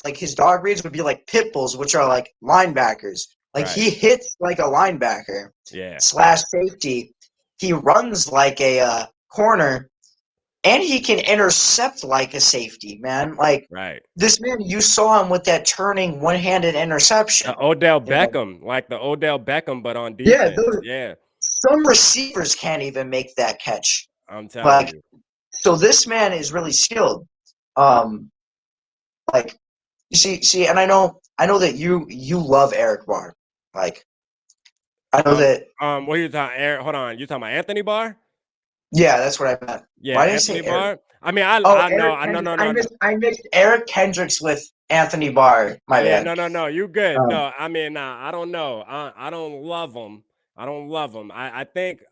like his dog breeds would be like pit bulls, which are like linebackers. Like right. he hits like a linebacker Yeah. slash safety. He runs like a corner, and he can intercept like a safety. Man, like Right. this man, you saw him with that turning one-handed interception. The Odell You know, Beckham, like the Odell Beckham, but on yeah, defense. Yeah, some receivers can't even make that catch. I'm telling Like you. so, this man is really skilled. Um, like you see, and I know that you love Eric Barr. Like I know Um, that. what are you talking? Eric, hold on, you talking about Anthony Barr? Yeah, that's what I meant. Yeah, Why did I say Anthony Eric? Barr. I mean, Oh, I know, Eric I no, Kendricks. no, I no, no. mixed Eric Kendricks with Anthony Barr. My Yeah, bad. no. You good? Um, No, I mean, nah, I don't know. I don't love him. I don't love him. I think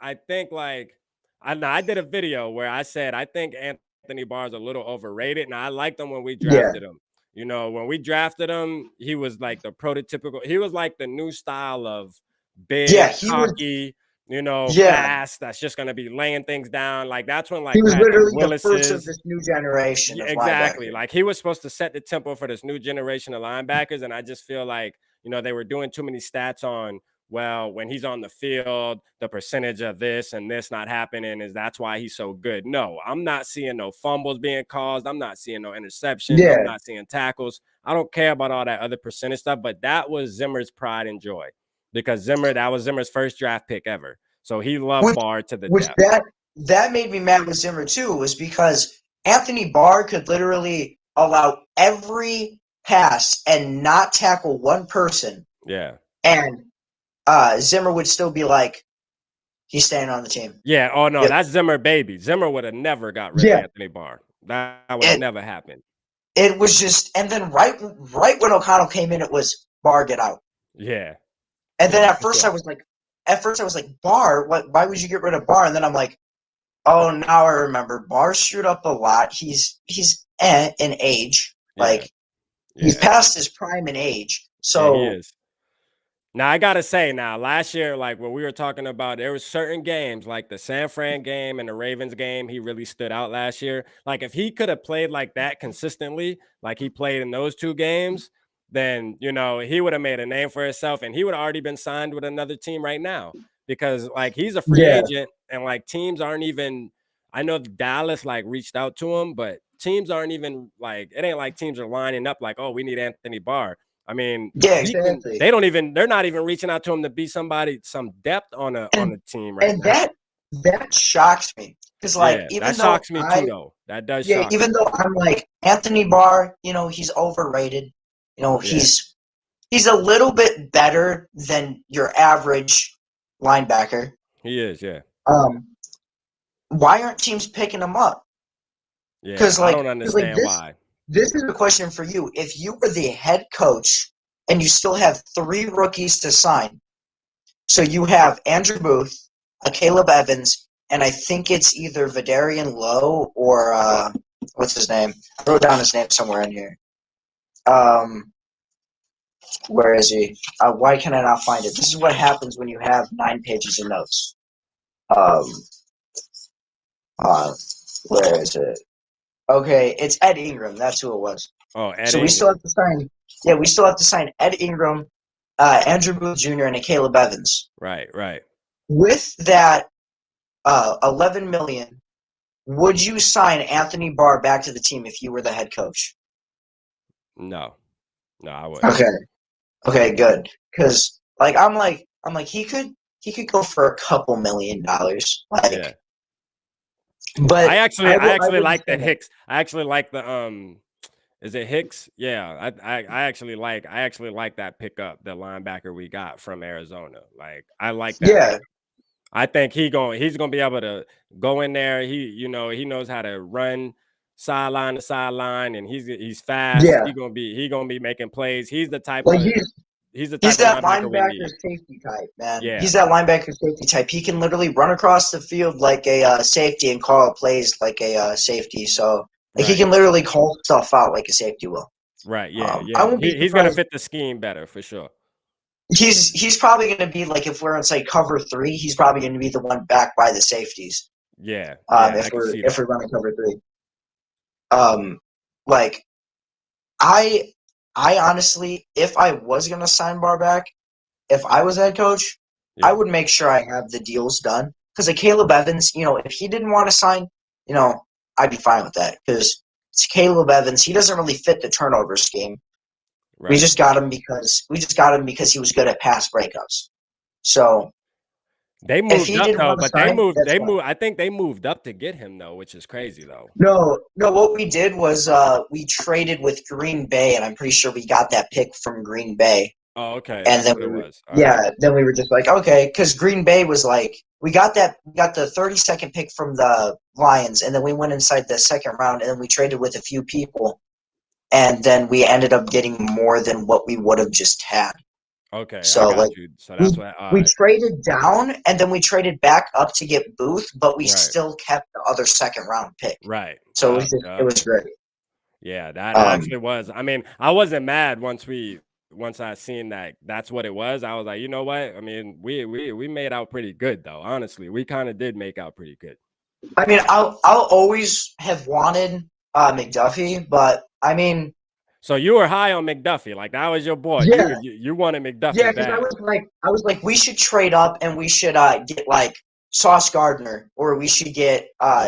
like I did a video where I said I think Anthony Barr is a little overrated. Now I liked him when we yeah, drafted him. You know, when we drafted him, he was like the prototypical. He was like the new style of yeah, big, he was. cocky, you know, Yeah, fast. That's just gonna be laying things down. Like that's when he like was Patrick literally the first of Willis's. this new generation Yeah, of exactly. linebackers. Like he was supposed to set the tempo for this new generation of linebackers, and I just feel like they were doing too many stats on well when he's on the field, the percentage of this and this not happening is that's why he's so good. No, I'm not seeing no fumbles being caused. I'm not seeing no interceptions. I'm Yeah, not seeing tackles. I don't care about all that other percentage stuff, but that was Zimmer's pride and joy because that was Zimmer's first draft pick ever. So he loved which Barr to the which death. that made me mad with Zimmer too, was because Anthony Barr could literally allow every pass and not tackle one person, Yeah. and Zimmer would still be like, he's staying on the team. Yeah. Oh no, Yep. that's Zimmer baby. Zimmer would have never got rid of Yeah, Anthony Barr. That would have it never happened. it was just, and then right when O'Connell came in, it was Barr, get out. Yeah. And then Yeah, at for first I sure. was like, Barr, why would you get rid of Barr? And then I'm like, oh, now I remember. Barr screwed up a lot. He's in age, Yeah. like he's Yeah. past his prime in age. Yeah, he So is. Now I gotta say, now last year, like when we were talking about, there was certain games like the San Fran game and the Ravens game. He really stood out last year. Like if he could have played like that consistently, like he played in those two games, then he would have made a name for himself, and he would have already been signed with another team right now because like he's a free yeah, agent, and like teams aren't even. I know Dallas like reached out to him, but teams aren't even like it ain't like teams are lining up like, oh, we need Anthony Barr. I mean, yeah, he can. exactly. They're not even reaching out to him to be some depth on And a team right and now. that shocks me, because like Yeah, that shocks me too, though. That does shock me. even though I'm like Anthony Barr, he's overrated. Yeah, He's a little bit better than your average linebacker. he is. Yeah, Um, why aren't teams picking him up? yeah. Because I like, don't 'cause, like understand this why. this is a question for you. If you were the head coach and you still have 3 rookies to sign, so you have Andrew Booth, Caleb Evans, and I think it's either Vidarian Lowe or what's his name? I wrote down his name somewhere in here. Where is he? Why can I not find it? This is what happens when you have 9 pages of notes. Um, where is it? Okay, it's Ed Ingram. That's who it was. Oh, Ed So Ingram. we still have to sign. Yeah, we still have to sign Ed Ingram, Andrew Booth Jr., and Caleb Evans. Right. With that, $11 million. Would you sign Anthony Barr back to the team if you were the head coach? No, I wouldn't. Okay, good. Because I'm like he could go for a couple $1 million. Yeah. But I actually like the Hicks. I actually like the is it Hicks? Yeah, I actually like that pickup, the linebacker we got from Arizona. Like, I like that. Yeah. I think he's gonna be able to go in there. He knows how to run sideline to sideline, and he's fast. Yeah. He gonna be making plays. He's the type Like of he's that linebacker safety type, man. Yeah. He's that linebacker safety type. He can literally run across the field like a safety and call plays like a safety. So he can literally call stuff out like a safety will. Right. Yeah. He's gonna fit the scheme better for sure. He's probably going to be like, if we're in say cover 3, he's probably going to be the one back by the safeties. Yeah. If we're running cover 3. Like I honestly, if I was going to sign Barr back, if I was head coach, I would make sure I have the deals done. Because like Caleb Evans, if he didn't want to sign, I'd be fine with that. Because it's Caleb Evans. He doesn't really fit the turnover scheme. Right. We just got him because he was good at pass breakups. So they moved up though, but they moved. I think they moved up to get him though, which is crazy though. No. What we did was we traded with Green Bay, and I'm pretty sure we got that pick from Green Bay. Oh, okay. And then then we were just like, okay, because Green Bay was like, we got the 32nd pick from the Lions, and then we went inside the second round, and then we traded with a few people. And then we ended up getting more than what we would have just had. Okay. So so that's we traded down, and then we traded back up to get Booth, but we still kept the other second round pick. Right. So it was great. Yeah, that actually was. I mean, I wasn't mad once I seen that that's what it was. I was like, you know what? I mean, we made out pretty good though. Honestly, we kind of did make out pretty good. I mean, I'll always have wanted McDuffie, but I mean, so you were high on McDuffie, like that was your boy. Yeah. You wanted McDuffie. Yeah, because I was like, we should trade up and we should get like Sauce Gardner, or we should get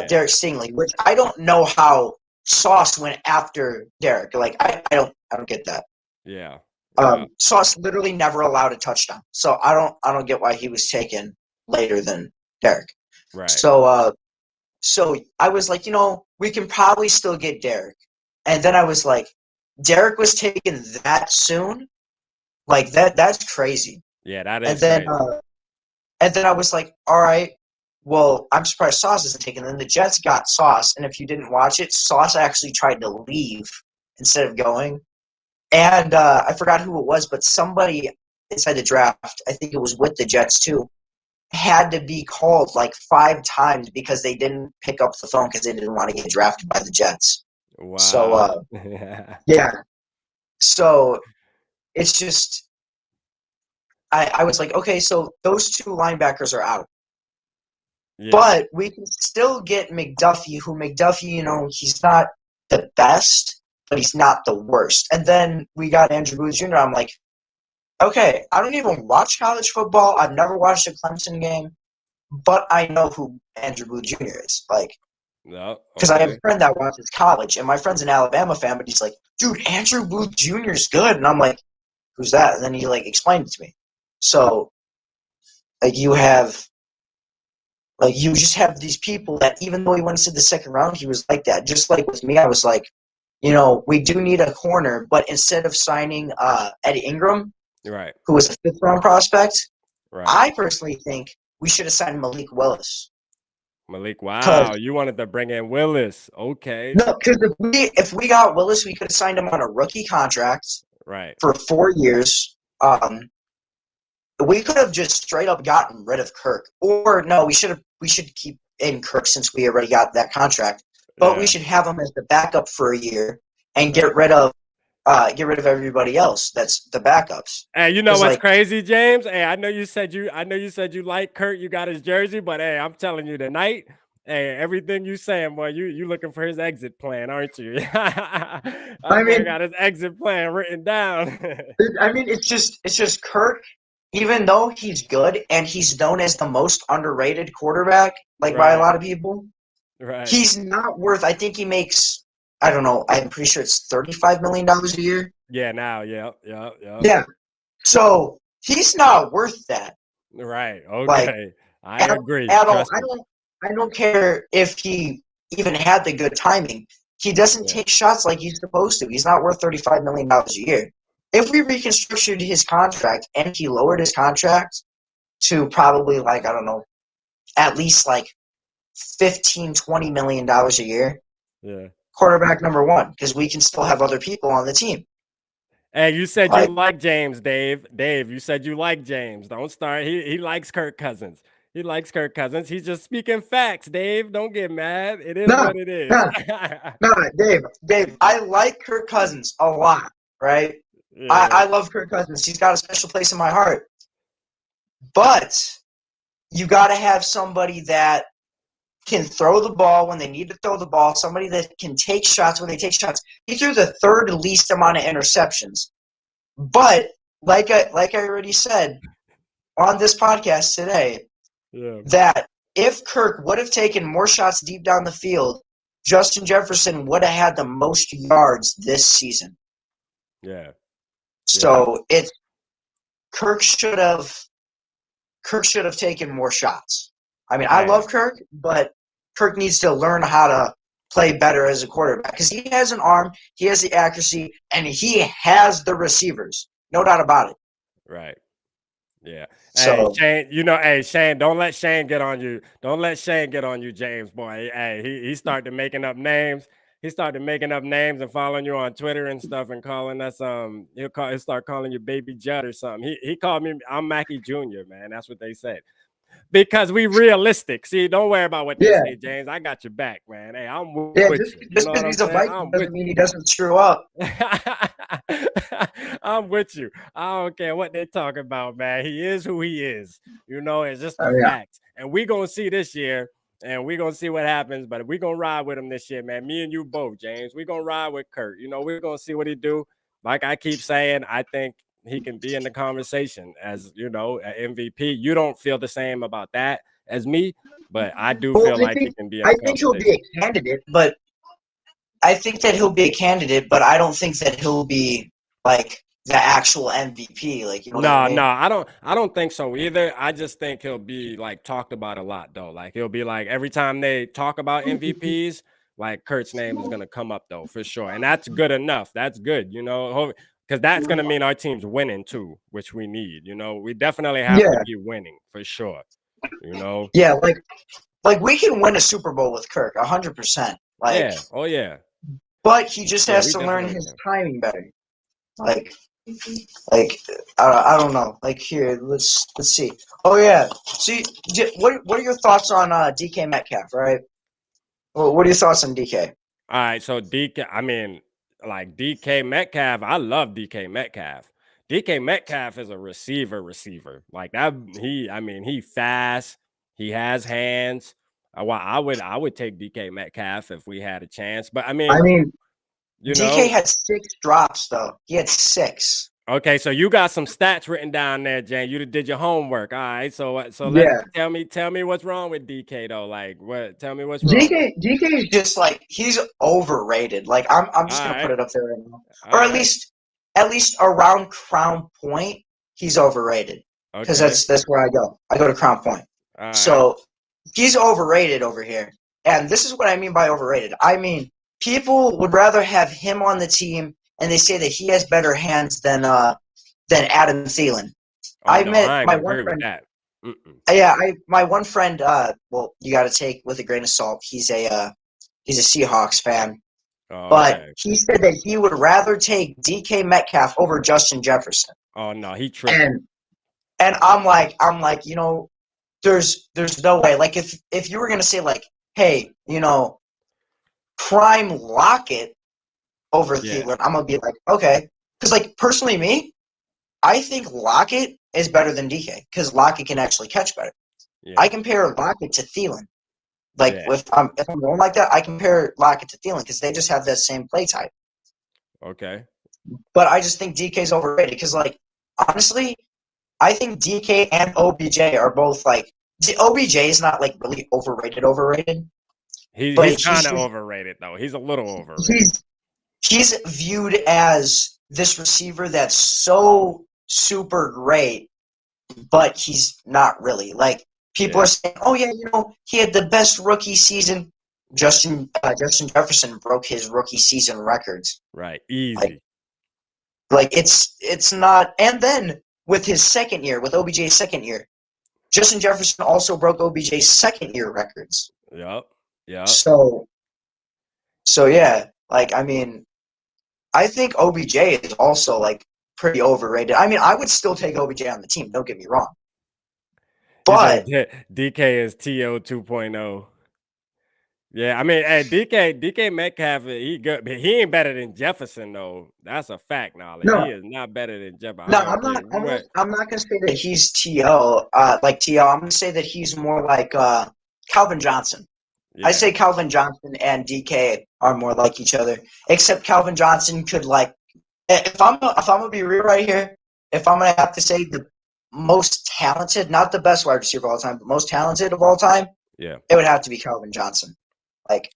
Derek Stingley, which I don't know how Sauce went after Derek. Like I don't get that. Yeah. Sauce literally never allowed a touchdown, so I don't get why he was taken later than Derek. Right. So I was like, we can probably still get Derek. And then I was like, Derek was taken that soon? Like, that's crazy. Yeah, that is crazy. And then I was like, all right, well, I'm surprised Sauce isn't taken. And then the Jets got Sauce, and if you didn't watch it, Sauce actually tried to leave instead of going. And I forgot who it was, but somebody inside the draft, I think it was with the Jets too, had to be called like 5 times because they didn't pick up the phone because they didn't want to get drafted by the Jets. Wow. So, yeah. So it's just, I was like, okay, so those 2 linebackers are out. Yeah. But we can still get McDuffie, he's not the best, but he's not the worst. And then we got Andrew Booth Jr. I'm like, okay, I don't even watch college football. I've never watched a Clemson game, but I know who Andrew Booth Jr. is. Like, because I have a friend that watches college, and my friend's an Alabama fan, but he's like, dude, Andrew Booth Jr. is good. And I'm like, who's that? And then he like explained it to me. So, like, you just have these people that even though he went into the second round, he was like that. Just like with me, I was like, we do need a corner, but instead of signing Ed Ingram, right, who was a 5th round prospect, right, I personally think we should have signed Malik Willis. Wow, you wanted to bring in Willis. Okay. No, because if we got Willis, we could have signed him on a rookie contract, right, for 4 years. We could have just straight up gotten rid of Kirk, or no, we should keep in Kirk since we already got that contract. but we should have him as the backup for a year and get rid of everybody else that's the backups. Hey, you know what's crazy, James? Hey, I know you said you like Kurt, you got his jersey, but hey, I'm telling you tonight, hey, everything you saying, boy, you looking for his exit plan, aren't you? I mean, got his exit plan written down. I mean, it's just Kirk, even though he's good and he's known as the most underrated quarterback, like by a lot of people. Right. He's not worth. I think he makes. I don't know. I'm pretty sure it's $35 million a year. Yeah. Now. Yeah. Yeah. So he's not worth that. Right. Okay. I agree. At all. I don't care if he even had the good timing. He doesn't take shots like he's supposed to. He's not worth $35 million a year. If we reconstructed his contract and he lowered his contract to probably like, I don't know, at least like $15-20 million a year. Yeah. Quarterback number one, because we can still have other people on the team. Hey, you said you like James, Dave. Dave, you said you like James. Don't start. He likes Kirk Cousins. He likes Kirk Cousins. He's just speaking facts, Dave. Don't get mad. It is what it is. No, Dave, I like Kirk Cousins a lot, right? Yeah. I love Kirk Cousins. He's got a special place in my heart. But you got to have somebody that can throw the ball when they need to throw the ball, somebody that can take shots when they take shots. He threw the third least amount of interceptions. But like I already said on this podcast today, that if Kirk would have taken more shots deep down the field, Justin Jefferson would have had the most yards this season. Yeah. So Kirk should have taken more shots. I mean, I love Kirk, but Kirk needs to learn how to play better as a quarterback because he has an arm, he has the accuracy, and he has the receivers. No doubt about it. Right. Yeah. So, hey, Shane, Shane, don't let Shane get on you. Don't let Shane get on you, James, boy. Hey, he started making up names. He started making up names and following you on Twitter and stuff and calling us he'll start calling you Baby Judd or something. He called me I'm Mackie Jr., man. That's what they said. Because we realistic. See, don't worry about what they say, James. I got your back, man. Hey, I'm with you. Just because he's a Viking doesn't mean he doesn't screw up. I'm with you. I don't care what they talk about, man. He is who he is. It's just the facts. And we're going to see this year, and we're going to see what happens, but we're going to ride with him this year, man. Me and you both, James. We're going to ride with Kurt. We're going to see what he do. Like I keep saying, I think he can be in the conversation as, an MVP. You don't feel the same about that as me, but I do feel like he can be in the conversation. I think he'll be a candidate, but I think that he'll be a candidate, but I don't think that he'll be like the actual MVP. Like, what I mean? I don't think so either. I just think he'll be like talked about a lot though. Like he'll be like every time they talk about MVPs, like Kurt's name is gonna come up though for sure, and that's good enough. That's good, because that's going to mean our team's winning too, which we need. We definitely have to be winning for sure. Yeah, like we can win a Super Bowl with Kirk, 100%. Like, yeah, oh yeah. But he just has to learn his timing better. Like I don't know. Like here, let's see. Oh yeah. See, what are your thoughts on DK Metcalf? Right. Well, what are your thoughts on DK? All right, so DK. I mean. Like DK Metcalf, I love DK Metcalf. DK Metcalf is a receiver. Like that, he fast. He has hands. I would take DK Metcalf if we had a chance. But DK had 6 drops though. He had 6. Okay, so you got some stats written down there, Jane. You did your homework. All right, so tell me what's wrong with DK though. Like what? Tell me what's wrong. DK is just like he's overrated. Like I'm just gonna put it up there right now, or at least around Crown Point, he's overrated because that's where I go. I go to Crown Point. So he's overrated over here, and this is what I mean by overrated. I mean people would rather have him on the team. And they say that he has better hands than Adam Thielen. I met my one friend. My one friend. Well, you got to take with a grain of salt. He's a Seahawks fan, but he said that he would rather take DK Metcalf over Justin Jefferson. Oh no, he tripped. And I'm like, there's no way. Like if you were gonna say like, hey, prime Lockett over Thielen, I'm gonna be like, okay, because like personally, me, I think Lockett is better than DK because Lockett can actually catch better. Yeah. I compare Lockett to Thielen. Like if I'm going like that, I compare Lockett to Thielen because they just have that same play type. Okay. But I just think DK is overrated because, like, honestly, I think DK and OBJ are both like OBJ is not like really overrated. He's kind of overrated though. He's a little overrated. He's viewed as this receiver that's so super great, but he's not really. Like people are saying, "Oh yeah, he had the best rookie season." Justin Jefferson broke his rookie season records. Right, easy. Like it's not. And then with his second year, with OBJ's second year, Justin Jefferson also broke OBJ's second year records. Yep. So yeah, like I mean, I think OBJ is also like pretty overrated. I mean, I would still take OBJ on the team. Don't get me wrong. But DK is TO 2.0. Yeah, I mean, hey, DK Metcalf, he good, but he ain't better than Jefferson though. That's a fact now. Like, he is not better than Jefferson. No, I'm not gonna say that he's TO. Like TO, I'm gonna say that he's more like Calvin Johnson. Yeah. I say Calvin Johnson and DK are more like each other. Except Calvin Johnson could like, if I'm gonna be real right here, if I'm gonna have to say the most talented, not the best wide receiver of all time, but most talented of all time, yeah, it would have to be Calvin Johnson. Like,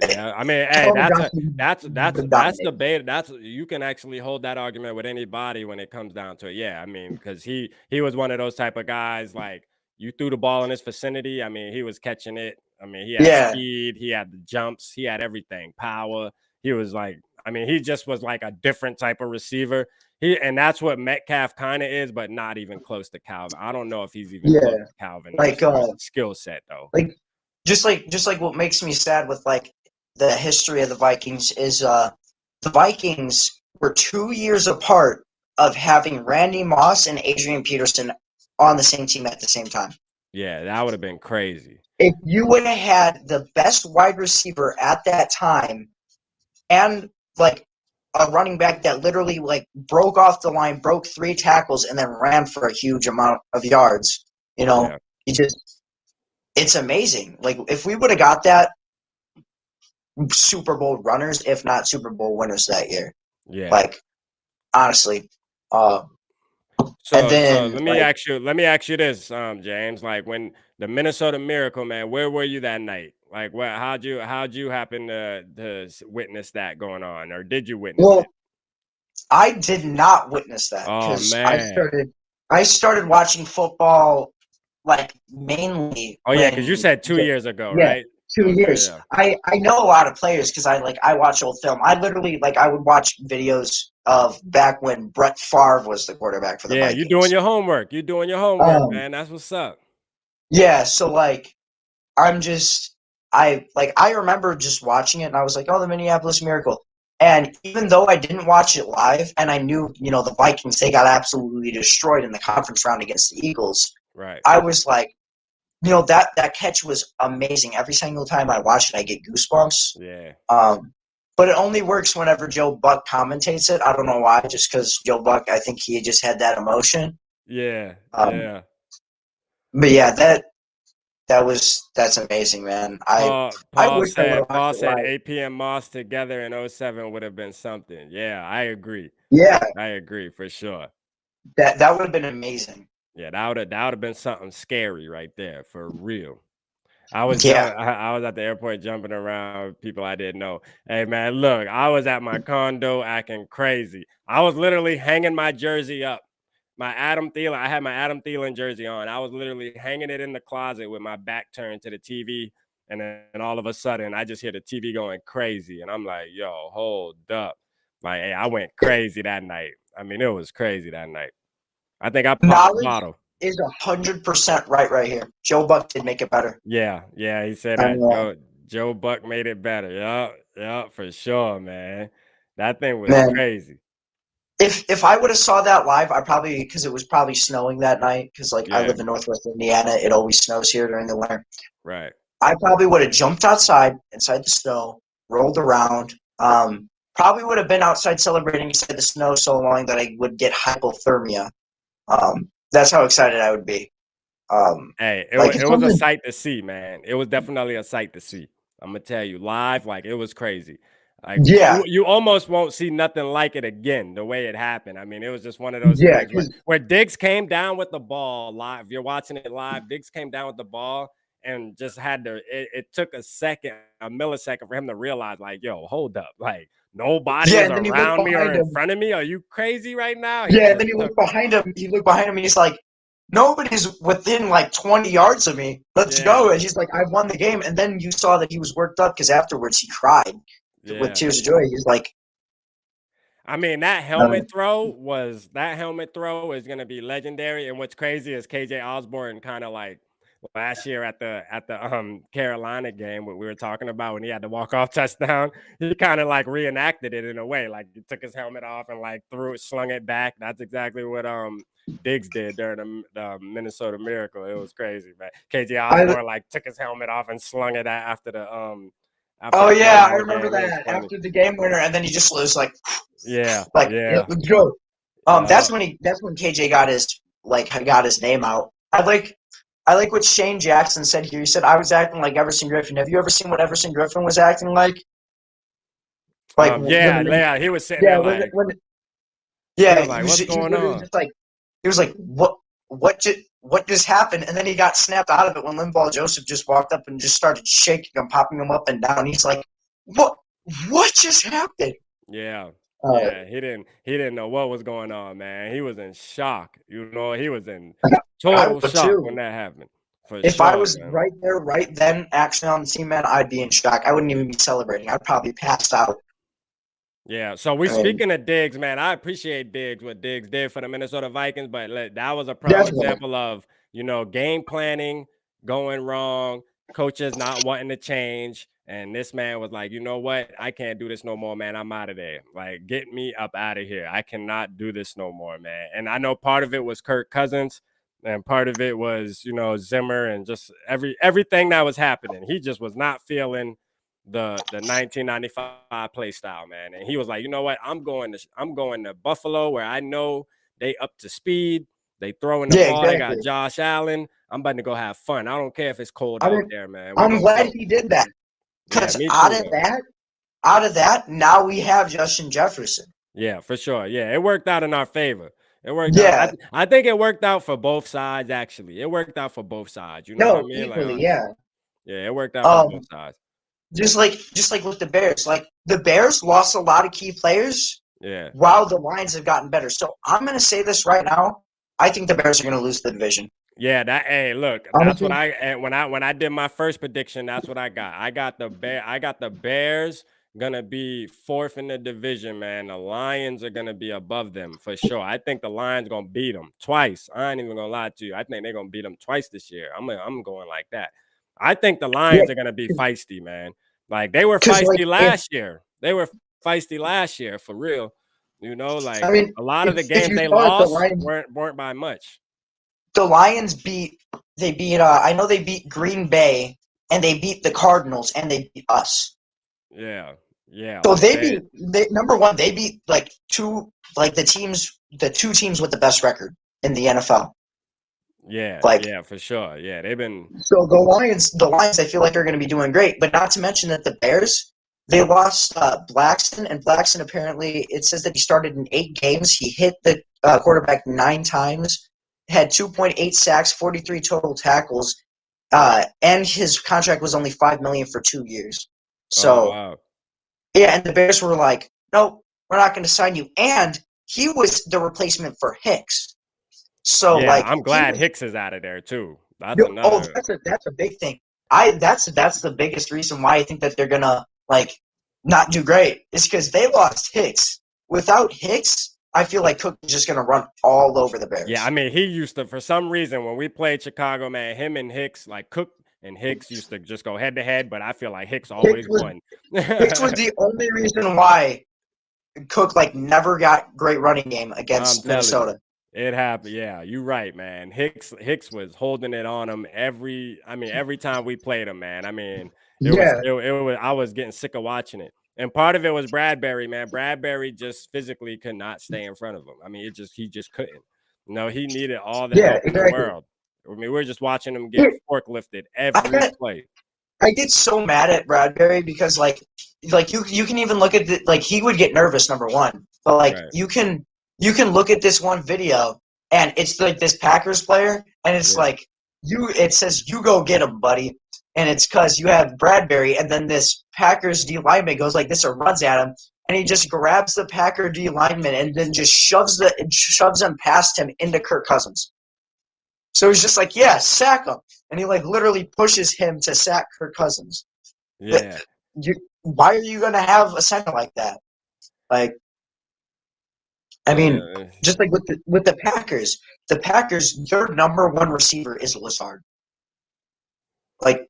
yeah, I mean, hey, that's debate. That's you can actually hold that argument with anybody when it comes down to it. Yeah, I mean, because he was one of those type of guys. Like, you threw the ball in his vicinity, I mean, he was catching it. I mean, he had speed, he had the jumps, he had everything, power. He was like, I mean, he just was like a different type of receiver. And that's what Metcalf kind of is, but not even close to Calvin. I don't know if he's even close to Calvin. Like skill set though. Like just like what makes me sad with like the history of the Vikings is the Vikings were 2 years apart of having Randy Moss and Adrian Peterson on the same team at the same time. Yeah, that would have been crazy. If you would have had the best wide receiver at that time and like a running back that literally like broke off the line, broke 3 tackles, and then ran for a huge amount of yards, it's amazing. Like if we would have got that, Super Bowl runners, if not Super Bowl winners that year. Yeah. Like honestly. So let me ask you this, James. Like when the Minnesota Miracle, man, where were you that night? Like how'd you happen to witness that going on? Or did you witness it? I did not witness that because I started watching football like mainly. Oh yeah, because you said 2 years ago, right? 2 years. Yeah. I know a lot of players because I watch old film. I literally I would watch videos of back when Brett Favre was the quarterback for the Vikings. Yeah, you're doing your homework. You're doing your homework, man. That's what's up. Yeah, so I remember just watching it and I was like, oh, the Minneapolis Miracle. And even though I didn't watch it live and I knew, the Vikings, they got absolutely destroyed in the conference round against the Eagles. Right. I was like, that catch was amazing. Every single time I watch it, I get goosebumps. Yeah. But it only works whenever Joe Buck commentates it. I don't know why, just because Joe Buck, I think he just had that emotion. Yeah. Yeah. But yeah, that's amazing, man. Paul said AP and Moss together in 07 would have been something. Yeah, I agree. Yeah. I agree for sure. That would have been amazing. Yeah, that would have been something scary right there, for real. I was at the airport jumping around with people I didn't know. Hey man, look, I was at my condo acting crazy. I was literally hanging my jersey up. I had my Adam Thielen jersey on. I was literally hanging it in the closet with my back turned to the TV. And then all of a sudden, I just hear the TV going crazy. And I'm like, yo, hold up. Like, hey, I went crazy that night. I mean, it was crazy that night. I think I popped the bottle. Is 100% right here. Joe Buck did make it better. Yeah, he said that. Joe Buck made it better. Yeah, for sure, man. That thing was crazy. If I would have saw that live, because it was probably snowing that night, because I live in Northwest Indiana, it always snows here during the winter. Right. I probably would have jumped outside inside the snow, rolled around. Probably would have been outside celebrating inside the snow so long that I would get hypothermia. That's how excited I would be. Hey, it was a sight to see, man. It was definitely a sight to see. I'm gonna tell you live, like it was crazy. Like yeah, you almost won't see nothing like it again. The way it happened. I mean, it was just one of those things where Diggs came down with the ball live. If you're watching it live, Diggs came down with the ball and just had to. It took a millisecond for him to realize, like, yo, hold up, like nobody is around me or in front of me. Are you crazy right now? And then he looked behind him. And he's like, nobody's within like 20 yards of me. Let's go. And he's like, I won the game. And then you saw that he was worked up because afterwards he cried with tears of joy. He's like, I mean, that helmet throw is gonna be legendary. And what's crazy is KJ Osborne kind of like last year at the Carolina game, what we were talking about when he had the walk-off touchdown, he kind of like reenacted it in a way. Like he took his helmet off and like slung it back. That's exactly what Diggs did during the Minnesota Miracle. It was crazy, man. KJ Osborne like took his helmet off and slung it after the I remember that after the game winner, and then he just was like, let's go. That's when KJ got his name out. I like what Shane Jackson said here. He said, I was acting like Everson Griffin. Have you ever seen what Everson Griffin was acting like? He was sitting there like, what's going on? He was like, what just happened? And then he got snapped out of it when Linval Joseph just walked up and just started shaking him, popping him up and down. He's like, what just happened? Yeah. He didn't know what was going on, man. He was in shock. You know, he was in total shock when that happened. If I was right there, right then, actually on the team, man, I'd be in shock. I wouldn't even be celebrating. I'd probably pass out. Yeah, so speaking of Diggs, man, I appreciate what Diggs did for the Minnesota Vikings, but that was a prime example of, game planning going wrong, coaches not wanting to change. And this man was like, you know what? I can't do this no more, man. I'm out of there. Like, get me up out of here. I cannot do this no more, man. And I know part of it was Kirk Cousins, and part of it was, Zimmer, and just everything that was happening. He just was not feeling the 1995 play style, man. And he was like, you know what? I'm going to Buffalo, where I know they up to speed. They throwing the ball. They got Josh Allen. I'm about to go have fun. I don't care if it's cold out there, man. I'm glad he did that. Because out of that, now we have Justin Jefferson. Yeah, for sure. Yeah, it worked out in our favor. It worked out. I think it worked out for both sides, actually. It worked out for both sides. You know what I mean? Equally, Yeah, it worked out for both sides. Just like with the Bears. Like, the Bears lost a lot of key players while the Lions have gotten better. So I'm going to say this right now. I think the Bears are going to lose the division. Yeah, that's what when I did my first prediction, that's what I got. I got the Bears gonna be fourth in the division, man. The Lions are gonna be above them for sure. I think the Lions gonna beat them twice. I ain't even gonna lie to you. I think they're gonna beat them twice this year. I'm going like that. I think the Lions are gonna be feisty, man. Like, they were feisty last year. They were feisty last year for real. A lot of the games they lost weren't by much. The Lions I know they beat Green Bay, and they beat the Cardinals, and they beat us. Yeah. So they beat like the two teams with the best record in the NFL. Yeah, for sure. Yeah, they've been. So the Lions, I feel like are going to be doing great, but not to mention that the Bears, they lost Blackson, and Blackson apparently, it says that he started in 8 games. He hit the quarterback 9 times, had 2.8 sacks, 43 total tackles, and his contract was only $5 million for 2 years. So, and the Bears were like, "No, we're not going to sign you." And he was the replacement for Hicks. So, I'm glad Hicks is out of there too. That's a big thing. That's the biggest reason why I think that they're gonna not do great, is because they lost Hicks. Without Hicks, I feel like Cook is just gonna run all over the Bears. Yeah, I mean, he used to, for some reason, when we played Chicago, man, him and Hicks, like Cook and Hicks used to just go head to head, but I feel like Hicks always won. Hicks was the only reason why Cook never got great running game against Minnesota. It happened. Yeah, you're right, man. Hicks was holding it on him every time we played him, man. I mean, Yeah. I was getting sick of watching it. And part of it was Bradbury, man. Bradbury just physically could not stay in front of him. I mean, he just couldn't. He needed all the Yeah, help in the exactly. world. I mean, we're just watching him get forklifted every play. I get so mad at Bradbury because like you can even look at the, like he would get nervous, number one, but like Right. you can look at this one video and it's like this Packers player and it's like it says you go get him, buddy, and it's because you have Bradbury and then this Packers D lineman goes like this or runs at him and he just grabs the Packer D lineman and then just shoves him past him into Kirk Cousins. So he's just like, yeah, sack him. And he like literally pushes him to sack Kirk Cousins. Yeah. Why are you going to have a center like that? Like, I mean, just like with the Packers, their number one receiver is Lazard. Like,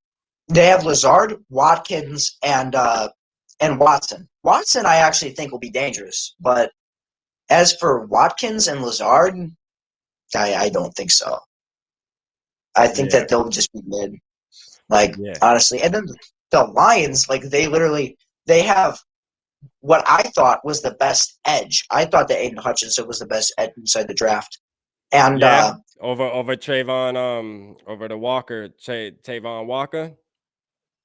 they have Lazard, Watkins, and Watson. Watson, I actually think will be dangerous, but as for Watkins and Lazard, I don't think so. I think that they'll just be mid, like honestly. And then the Lions, like they have what I thought was the best edge. I thought that Aiden Hutchinson was the best edge inside the draft, and over Trayvon, over the Walker, Tavon Walker.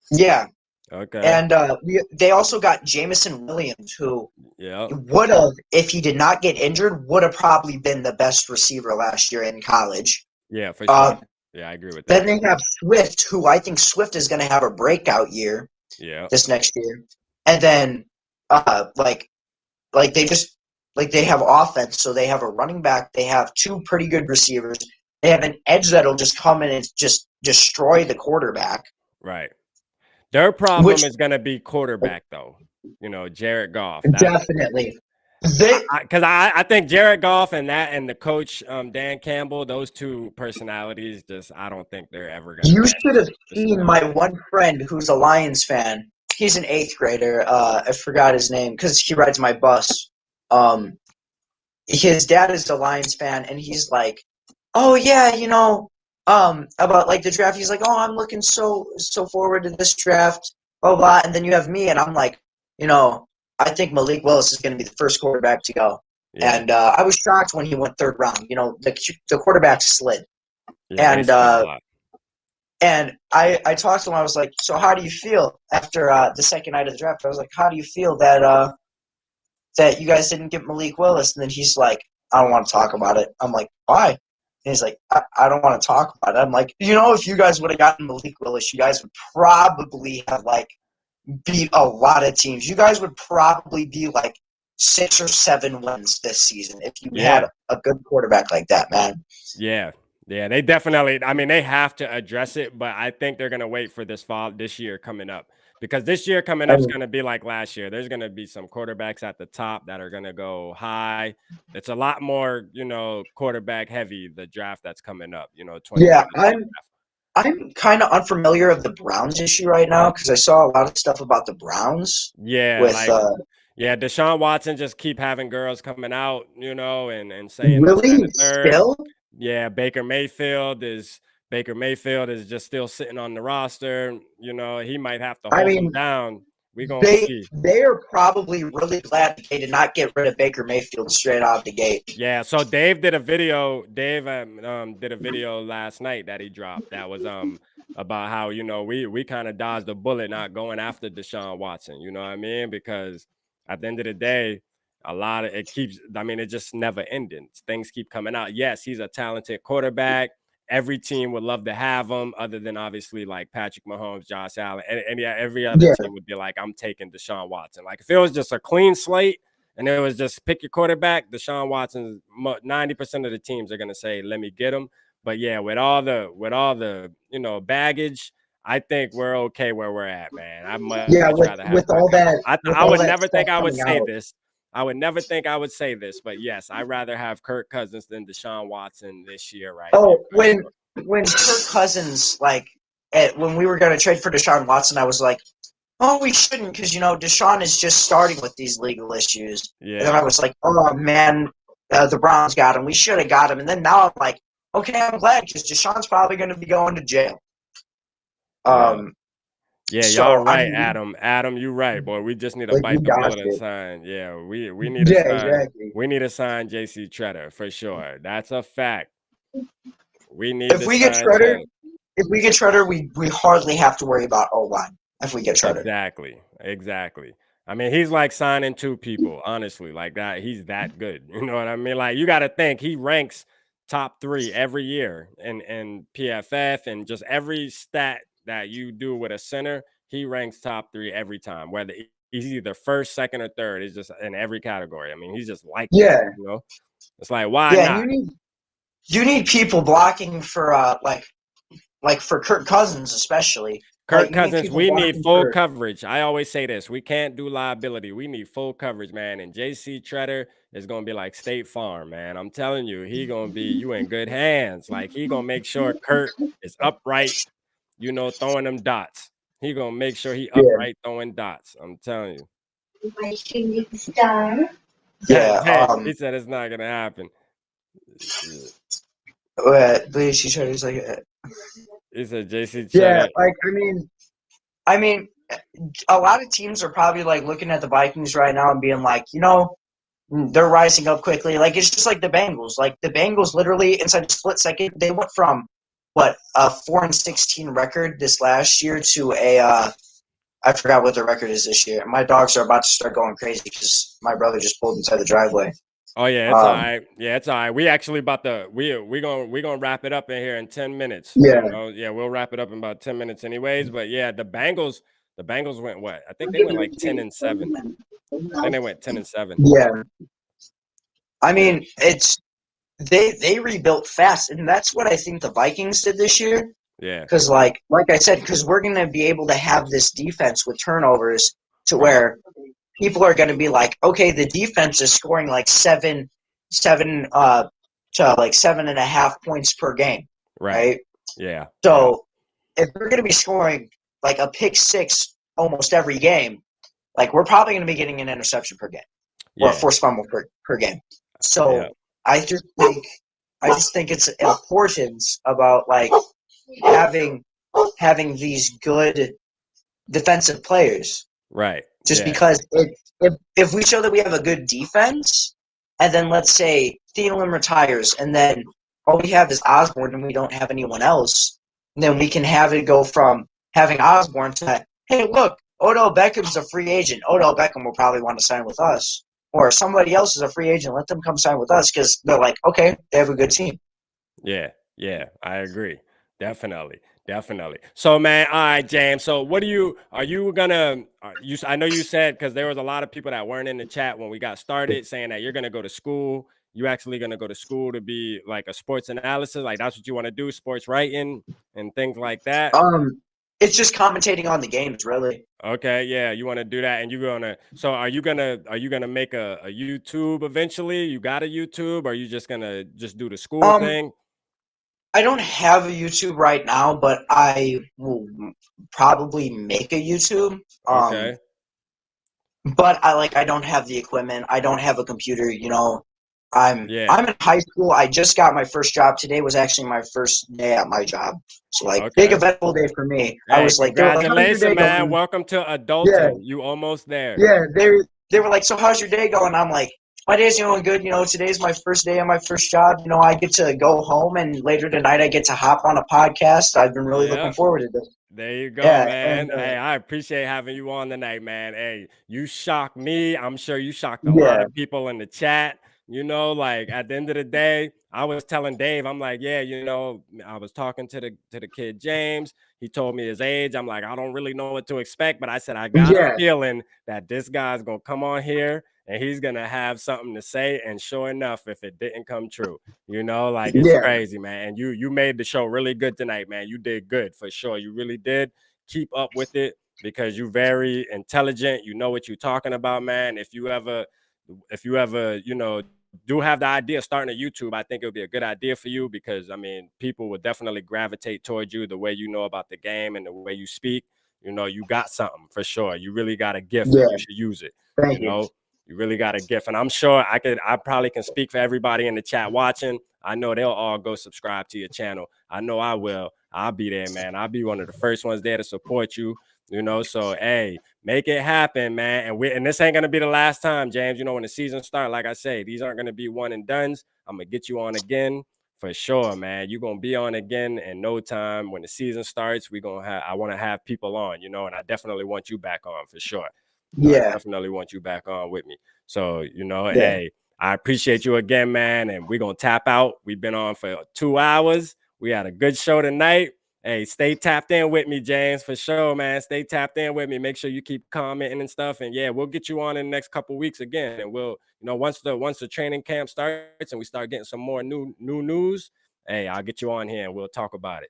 Yeah. Okay. And they also got Jamison Williams, who would have, if he did not get injured, would have probably been the best receiver last year in college. Yeah, for sure. Yeah, I agree with that. Then they have Swift, who I think Swift is going to have a breakout year. This next year, and then they have offense, so they have a running back. They have two pretty good receivers. They have an edge that'll just come in and just destroy the quarterback. Right. Their problem is going to be quarterback, though. Jared Goff. Definitely. Because I think Jared Goff and the coach Dan Campbell, those two personalities, I don't think they're ever going to. You should have seen my one friend who's a Lions fan. He's an 8th grader. I forgot his name because he rides my bus. His dad is a Lions fan, and he's like, "Oh yeah, about like the draft." He's like, "Oh, I'm looking so forward to this draft." Blah blah. And then you have me, and I'm like, I think Malik Willis is going to be the first quarterback to go. Yeah. And I was shocked when he went 3rd round. The quarterback slid. Yeah, and I talked to him. I was like, so how do you feel after the second night of the draft? I was like, how do you feel that that you guys didn't get Malik Willis? And then he's like, I don't want to talk about it. I'm like, why? And he's like, I don't want to talk about it. I'm like, if you guys would have gotten Malik Willis, you guys would probably have beat a lot of teams. You guys would probably be 6 or 7 wins this season if you had a good quarterback like that, man. Yeah, they definitely. I mean, they have to address it, but I think they're gonna wait for this year coming up, because this year coming up is gonna be like last year. There's gonna be some quarterbacks at the top that are gonna go high. It's a lot more, quarterback heavy. The draft that's coming up, Yeah, I'm kind of unfamiliar of the Browns issue right now because I saw a lot of stuff about the Browns. Yeah, Deshaun Watson just keep having girls coming out, and saying really still. Yeah, Baker Mayfield is just still sitting on the roster. He might have to hold him down. We're gonna see. They are probably really glad that they did not get rid of Baker Mayfield straight off the gate. Yeah, so Dave did a video. Dave did a video last night that he dropped. That was about how we kind of dodged a bullet not going after Deshaun Watson. You know what I mean? Because at the end of the day, it just never ending. Things keep coming out. Yes, he's a talented quarterback. Every team would love to have him, other than obviously like Patrick Mahomes, Josh Allen, and every other team would be like, I'm taking Deshaun Watson. Like if it was just a clean slate and it was just pick your quarterback, Deshaun Watson, 90% of the teams are gonna say, let me get him. But yeah, with all the baggage, I think we're okay where we're at, man. I much rather have with all that. I would never think I would say this. I would never think I would say this, but yes, I'd rather have Kirk Cousins than Deshaun Watson this year, right? Oh, when Kirk Cousins, when we were going to trade for Deshaun Watson, I was like, oh, we shouldn't because, Deshaun is just starting with these legal issues. Yeah. And then I was like, oh, man, the Browns got him. We should have got him. And then now I'm like, okay, I'm glad because Deshaun's probably going to be going to jail. Yeah, So y'all right, I mean, Adam. Adam, you right, boy. We just need to like we bite the bullet dodged and it. sign. Yeah, we need to Yeah, sign. exactly. We need to sign JC Treader for sure. That's a fact. We need If to we get sign Treader, Treader. we hardly have to worry about O-line if we get Treader. Exactly. I mean, he's like signing two people, honestly, like that. He's that good. You know what I mean? Like, you got to think he ranks top 3 every year in PFF and just every stat that you do with a center, he ranks top 3 every time, whether he's either first, second, or third. It's just in every category. I mean, he's just like that, Yeah, you know? It's like, why yeah, and not? you need people blocking for like for Kirk Cousins especially. Like Kirk you need Cousins, people we need blocking full for. coverage. I always say this. We can't do liability. We need full coverage, man. And JC Treader is going to be like State Farm, man. I'm telling you, he going to be you in good hands. Like, he going to make sure Kirk is upright, you know, throwing them dots. He going to make sure he Yeah, upright throwing dots. I'm telling you. My shooting star. yeah. He said it's not going to happen. But she tried to like. He said JC Yeah, Treader. like I mean, a lot of teams are probably like looking at the Vikings right now and being like, they're rising up quickly. Like it's just like the Bengals. Like the Bengals, literally inside a split second, they went from what a 4-16 record this last year to a I forgot what the record is this year. My dogs are about to start going crazy because my brother just pulled inside the driveway. Oh yeah, it's all right. Yeah, it's all right. We actually about to we gonna wrap it up in here in 10 minutes. Yeah. You know? Yeah, we'll wrap it up in about 10 minutes anyways. But yeah, the Bengals went what? I think they went like 10-7. I think they went 10-7. Yeah. I mean, it's they rebuilt fast, and that's what I think the Vikings did this year. Yeah. Because like I said, because we're gonna be able to have this defense with turnovers to Right. where people are gonna be like, okay, the defense is scoring like seven to like 7.5 points per game. Right? Yeah. So if we're gonna be scoring like a pick six almost every game, like we're probably gonna be getting an interception per game. Or a forced fumble per game. So I just think it's important about like having these good defensive players. Right. Just because if we show that we have a good defense, and then let's say Thielen retires, and then all we have is Osborne, and we don't have anyone else, then we can have it go from having Osborne to, hey, look, Odell Beckham's a free agent. Odell Beckham will probably want to sign with us. Or somebody else is a free agent. Let them come sign with us because they're like, okay, they have a good team. Yeah, I agree. Definitely. So, man, all right, James. So, are you gonna? I know you said because there was a lot of people that weren't in the chat when we got started saying that you're gonna go to school. You actually gonna go to school to be like a sports analysis, like that's what you want to do, sports writing and things like that. It's just commentating on the games, really. Okay, yeah, you want to do that, and are you gonna make a YouTube eventually? You got a YouTube, or are you just gonna do the school thing? I don't have a YouTube right now, but I will probably make a YouTube. Okay. But I don't have the equipment. I don't have a computer, I'm in high school. I just got my first job. Today was actually my first day at my job. So big eventful day for me. Hey, I was like, congratulations, man. Welcome to adulthood. Yeah. You almost there. Yeah, they were like, so how's your day going? I'm like, my day's going good. Today's my first day on my first job. I get to go home, and later tonight I get to hop on a podcast. I've been really looking forward to this. There you go, man. Hey, I appreciate having you on tonight, man. Hey, you shocked me. I'm sure you shocked a lot of people in the chat. At the end of the day, I was telling Dave, I'm like, I was talking to the kid James. He told me his age. I'm like, I don't really know what to expect, but I said I got a feeling that this guy's gonna come on here and he's gonna have something to say. And sure enough, if it didn't come true, it's crazy, man. And you made the show really good tonight, man. You did good for sure. You really did. Keep up with it because you're very intelligent. You know what you're talking about, man. If you ever, do have the idea of starting a YouTube, I think it would be a good idea for you because, people would definitely gravitate towards you the way you know about the game and the way you speak. You got something for sure. You really got a gift and you should use it. Thank you. You really got a gift. And I'm sure I probably can speak for everybody in the chat watching. I know they'll all go subscribe to your channel. I know I will. I'll be there, man. I'll be one of the first ones there to support you. You know, so hey, make it happen, man. And this ain't gonna be the last time, James. You know, when the season starts, like I say, these aren't gonna be one and dones. I'm gonna get you on again for sure, man. You're gonna be on again in no time. When the season starts, I want to have people on, you know, and I definitely want you back on for sure. You know, I definitely want you back on with me. So, you know, hey, I appreciate you again, man. And we're gonna tap out. We've been on for 2 hours. We had a good show tonight. Hey, stay tapped in with me, James, for sure, man. Stay tapped in with me. Make sure you keep commenting and stuff. And yeah, we'll get you on in the next couple weeks again. And we'll, you know, once the training camp starts and we start getting some more new news, hey, I'll get you on here and we'll talk about it.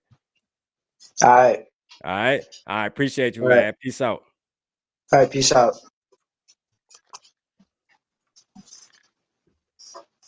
All right. All right. I appreciate you, man. Peace out. All right. Peace out.